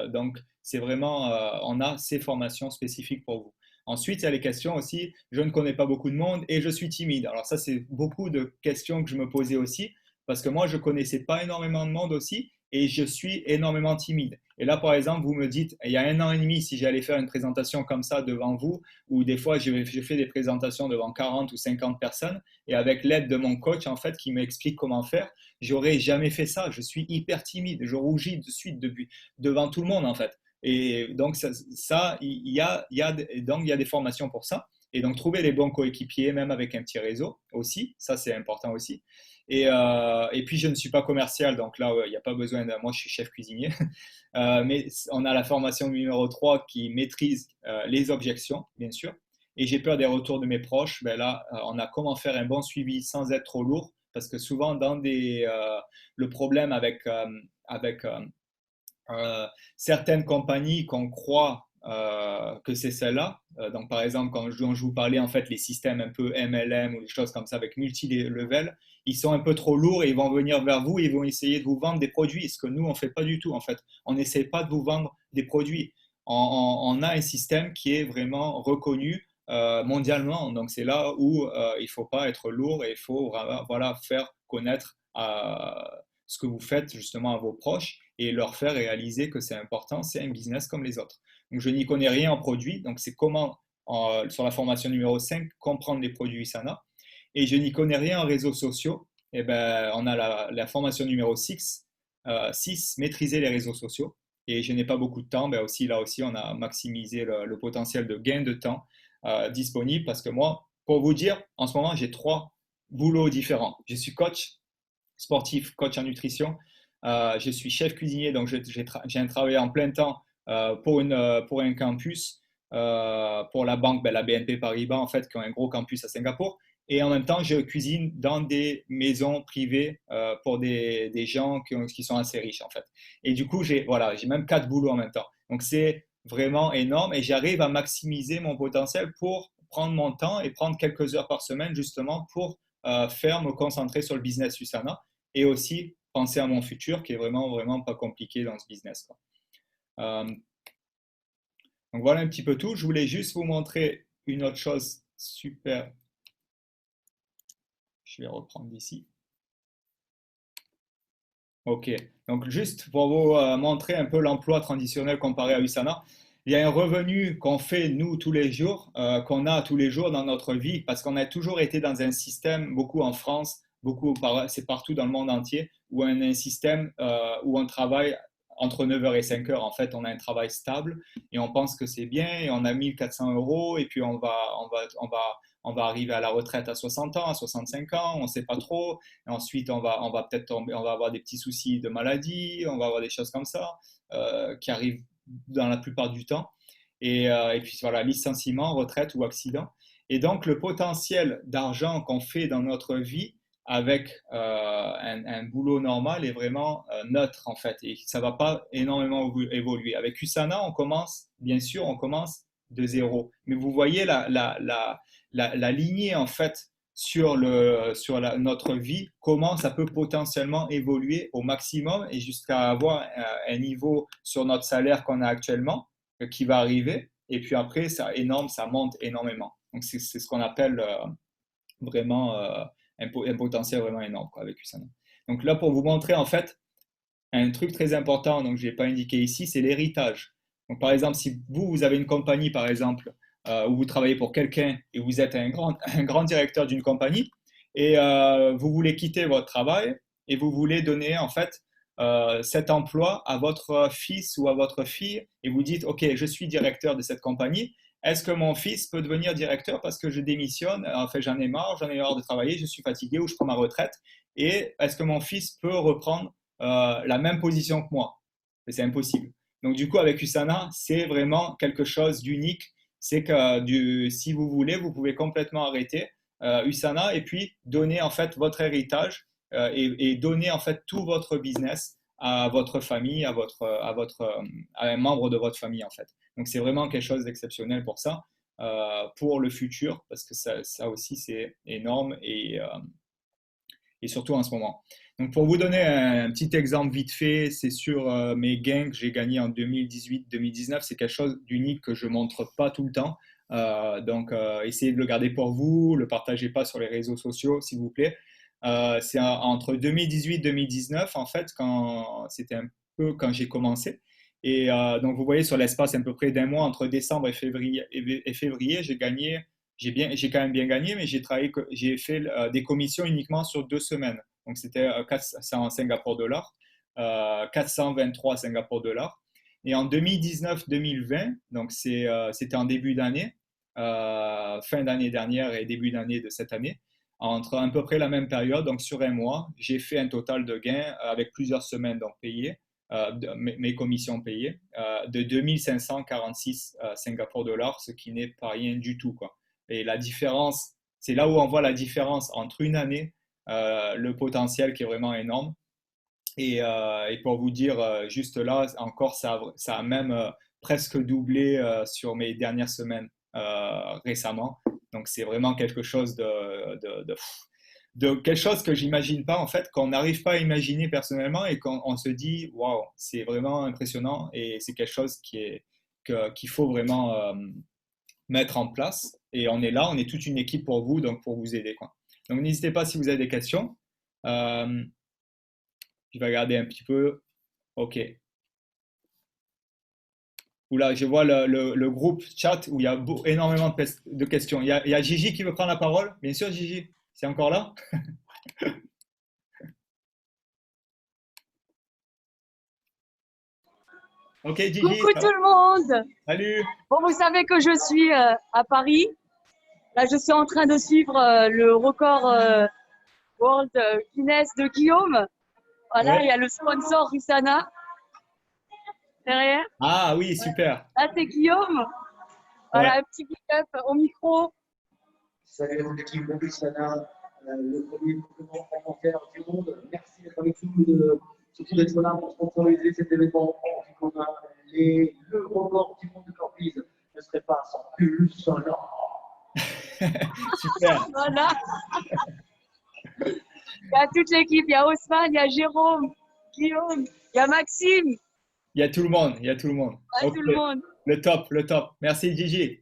Donc, c'est vraiment, on a ces formations spécifiques pour vous. Ensuite, il y a les questions aussi, je ne connais pas beaucoup de monde et je suis timide. Alors ça, c'est beaucoup de questions que je me posais aussi parce que moi, je ne connaissais pas énormément de monde aussi. Et je suis énormément timide. Et là, par exemple, vous me dites, il y a 1 an et demi, si j'allais faire une présentation comme ça devant vous, ou des fois, je fais des présentations devant 40 ou 50 personnes, et avec l'aide de mon coach, en fait, qui m'explique comment faire, j'aurais jamais fait ça. Je suis hyper timide. Je rougis de suite devant tout le monde, en fait. Et donc, il y a des formations pour ça. Et donc, trouver les bons coéquipiers, même avec un petit réseau aussi, ça, c'est important aussi. Et puis, je ne suis pas commercial, donc là, il n'y a pas besoin de moi, je suis chef cuisinier. Mais on a la formation numéro 3 qui maîtrise les objections, bien sûr. Et j'ai peur des retours de mes proches. Ben là, on a comment faire un bon suivi sans être trop lourd. Parce que souvent, le problème avec certaines compagnies qu'on croit que c'est celle-là. Donc, par exemple, quand je vous parlais, en fait, les systèmes un peu MLM ou des choses comme ça avec multi-level, ils sont un peu trop lourds et ils vont venir vers vous et ils vont essayer de vous vendre des produits. Ce que nous, on ne fait pas du tout, en fait. On n'essaie pas de vous vendre des produits. On a un système qui est vraiment reconnu mondialement. Donc, c'est là où il ne faut pas être lourd et il faut voilà, faire connaître ce que vous faites justement à vos proches et leur faire réaliser que c'est important, c'est un business comme les autres. Donc, je n'y connais rien en produit, donc c'est comment, sur la formation numéro 5, comprendre les produits Usana. Et je n'y connais rien en réseaux sociaux. Et ben, on a la formation numéro 6, maîtriser les réseaux sociaux. Et je n'ai pas beaucoup de temps, ben aussi, là aussi, on a maximisé le potentiel de gain de temps disponible parce que moi, pour vous dire, en ce moment, j'ai 3 boulots différents. Je suis coach sportif, coach en nutrition. Je suis chef cuisinier, donc j'ai un travail en plein temps pour un campus, pour la banque, la BNP Paribas, en fait, qui a un gros campus à Singapour. Et en même temps, je cuisine dans des maisons privées pour des gens qui sont assez riches, en fait. Et du coup, j'ai même 4 boulots en même temps. Donc, c'est vraiment énorme et j'arrive à maximiser mon potentiel pour prendre mon temps et prendre quelques heures par semaine, justement, pour me concentrer sur le business Usana et aussi penser à mon futur qui est vraiment, vraiment pas compliqué dans ce business, quoi. Donc voilà un petit peu tout. Je voulais juste vous montrer une autre chose super. Je vais reprendre d'ici. Ok, donc juste pour vous montrer un peu l'emploi traditionnel comparé à Usana. Il y a un revenu qu'on fait nous tous les jours, qu'on a tous les jours dans notre vie, parce qu'on a toujours été dans un système, beaucoup en France, c'est partout dans le monde entier, où on a un système où on travaille entre 9h et 5h. En fait, on a un travail stable et on pense que c'est bien et on a 1400 € et puis on va arriver à la retraite à 60 ans, à 65 ans, on ne sait pas trop. Et ensuite, on va peut-être tomber, on va avoir des petits soucis de maladie, on va avoir des choses comme ça qui arrivent dans la plupart du temps. Et puis voilà, licenciement, retraite ou accident. Et donc, le potentiel d'argent qu'on fait dans notre vie avec un boulot normal est vraiment neutre, en fait. Et ça ne va pas énormément évoluer. Avec Usana, bien sûr, on commence de zéro. Mais vous voyez la lignée, en fait, sur notre vie, comment ça peut potentiellement évoluer au maximum et jusqu'à avoir un niveau sur notre salaire qu'on a actuellement qui va arriver. Et puis après, ça monte énormément. Donc, c'est ce qu'on appelle vraiment un potentiel vraiment énorme, quoi, avec Usana. Donc là, pour vous montrer, en fait, un truc très important, donc je n'ai pas indiqué ici, c'est l'héritage. Donc, par exemple, si vous avez une compagnie, par exemple, où vous travaillez pour quelqu'un et vous êtes un grand directeur d'une compagnie et vous voulez quitter votre travail et vous voulez donner en fait cet emploi à votre fils ou à votre fille et vous dites ok, je suis directeur de cette compagnie, est-ce que mon fils peut devenir directeur parce que je démissionne, en fait j'en ai marre de travailler, je suis fatigué ou je prends ma retraite et est-ce que mon fils peut reprendre la même position que moi? C'est impossible. Donc du coup avec Usana c'est vraiment quelque chose d'unique. C'est que si vous voulez, vous pouvez complètement arrêter Usana et puis donner en fait votre héritage et donner en fait tout votre business à votre famille, à un membre de votre famille en fait. Donc c'est vraiment quelque chose d'exceptionnel pour ça, pour le futur, parce que ça aussi c'est énorme et surtout en ce moment. Donc, pour vous donner un petit exemple vite fait, c'est sur mes gains que j'ai gagnés en 2018-2019. C'est quelque chose d'unique que je ne montre pas tout le temps. Donc, essayez de le garder pour vous. Ne le partagez pas sur les réseaux sociaux, s'il vous plaît. C'est entre 2018-2019, en fait, c'était un peu quand j'ai commencé. Et donc, vous voyez, sur l'espace à peu près d'un mois, entre décembre et février, j'ai quand même bien gagné, mais j'ai fait des commissions uniquement sur 2 semaines. Donc, c'était 400 Singapour dollars, 423 Singapour dollars. Et en 2019-2020, donc c'était en début d'année, fin d'année dernière et début d'année de cette année, entre à peu près la même période, donc sur un mois, j'ai fait un total de gains avec plusieurs semaines donc payées, mes commissions payées, de 2546 Singapour dollars, ce qui n'est pas rien du tout, quoi. Et la différence, c'est là où on voit la différence entre une année, le potentiel qui est vraiment énorme. Et pour vous dire, juste là, encore, ça a même presque doublé sur mes dernières semaines récemment. Donc, c'est vraiment quelque chose de quelque chose que j'imagine pas, en fait, qu'on n'arrive pas à imaginer personnellement et qu'on se dit, waouh, c'est vraiment impressionnant et c'est quelque chose qu'il faut vraiment mettre en place. Et on est là, on est toute une équipe pour vous, donc pour vous aider, quoi. Donc, n'hésitez pas si vous avez des questions. Je vais regarder un petit peu. OK. Oula, je vois le groupe chat où il y a énormément de questions. Il y a Gigi qui veut prendre la parole. Bien sûr, Gigi, c'est encore là? OK, Gigi. Coucou tout le monde. Salut. Bon, vous savez que je suis à Paris. Là, je suis en train de suivre le record World Guinness de Guillaume. Voilà, Ouais. il y a le sponsor Usana derrière. Ah oui, super. Là, c'est Guillaume. Voilà, Ouais. un petit big up au micro. Salut à l'équipe de Luciana, le premier mouvement commentaire du monde. Merci d'être avec nous, surtout d'être là pour sponsoriser cet événement en commun. Le record du monde de Corpise ne serait pas sans plus sonore. Super. Voilà. Il y a toute l'équipe. Il y a Osman, il y a Jérôme, Guillaume, il y a Maxime. Il y a tout le monde, il y a tout le monde. Il y a OK. tout le monde. Le top, le top. Merci, Gigi.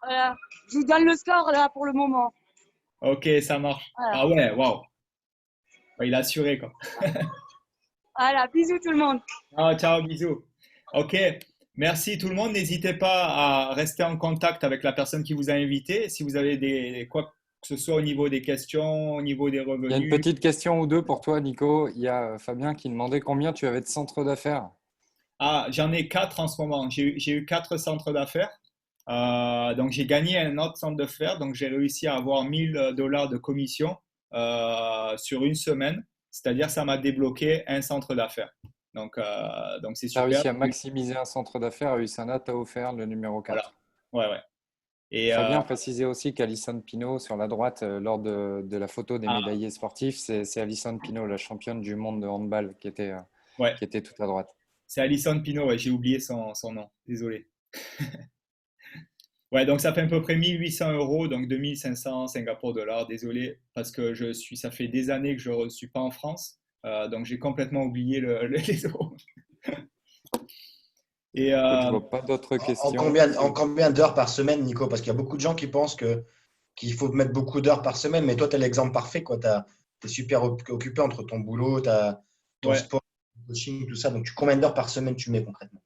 Voilà. Je vous donne le score là pour le moment. OK, ça marche. Voilà. Ah ouais, waouh. Ouais, il a assuré, quoi. Voilà, bisous tout le monde. Ah, ciao, bisous. OK, merci tout le monde. N'hésitez pas à rester en contact avec la personne qui vous a invité. Si vous avez quoi que ce soit au niveau des questions, au niveau des Il y a une revenus. petite question ou deux pour toi, Nico. Il y a Fabien qui demandait combien tu avais de centres d'affaires. Ah, j'en ai 4 en ce moment. J'ai eu 4 centres d'affaires. Donc, j'ai gagné un autre centre d'affaires. Donc, j'ai réussi à avoir 1000 dollars de commission sur une semaine. C'est-à-dire, ça m'a débloqué un centre d'affaires. Donc c'est Tu as super. réussi à maximiser un centre d'affaires et Usana t'a offert le numéro 4. Voilà. Ouais, ouais. Et Fabien précisait aussi qu'Alison Pinault, sur la droite, lors de la photo des médaillés sportifs, c'est Alison Pinault, la championne du monde de handball, qui était tout à droite. C'est Alison Pinault, ouais, j'ai oublié son nom, désolé. Ouais, donc ça fait à peu près 1800 €, donc 2500 Singapour dollars, désolé, parce que ça fait des années que je ne suis pas en France, donc j'ai complètement oublié les euros. Et Je ne vois pas d'autres questions. En combien d'heures par semaine, Nico? Parce qu'il y a beaucoup de gens qui pensent qu'il faut mettre beaucoup d'heures par semaine, mais toi, tu es l'exemple parfait. Tu es super occupé entre ton boulot, ton sport, ton coaching, tout ça. Donc, combien d'heures par semaine tu mets concrètement?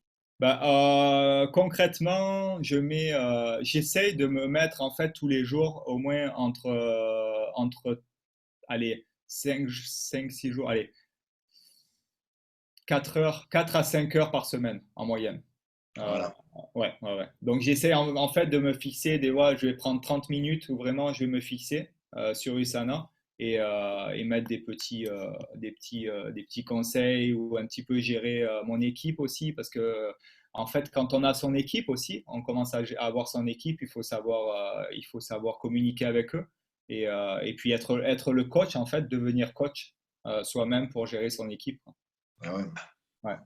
Concrètement, j'essaye de me mettre en fait tous les jours au moins entre allez, 5-6 jours, allez, 4 à 5 heures par semaine en moyenne. Voilà. Ouais. Donc j'essaie en fait de me fixer je vais prendre 30 minutes où vraiment je vais me fixer sur Usana et mettre des petits conseils ou un petit peu gérer mon équipe aussi, parce que en fait quand on a son équipe aussi, on commence à avoir son équipe, il faut savoir communiquer avec eux et puis être le coach, en fait, devenir coach soi-même pour gérer son équipe. Ah ouais. Ouais.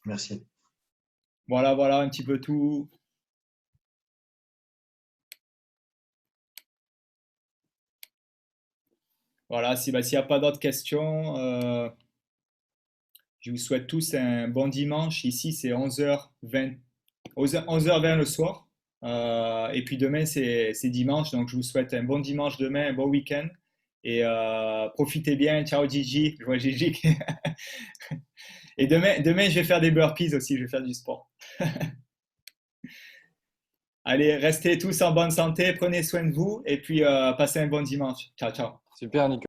Merci. Voilà un petit peu tout. Voilà, s'il n'y a pas d'autres questions, je vous souhaite tous un bon dimanche. Ici, c'est 11h20 le soir. Et puis demain, c'est dimanche. Donc, je vous souhaite un bon dimanche demain, un bon week-end. Et profitez bien. Ciao, Gigi. Je vois Gigi. Et demain, je vais faire des burpees aussi. Je vais faire du sport. Allez, restez tous en bonne santé. Prenez soin de vous. Et puis, passez un bon dimanche. Ciao, ciao. Super, Nico.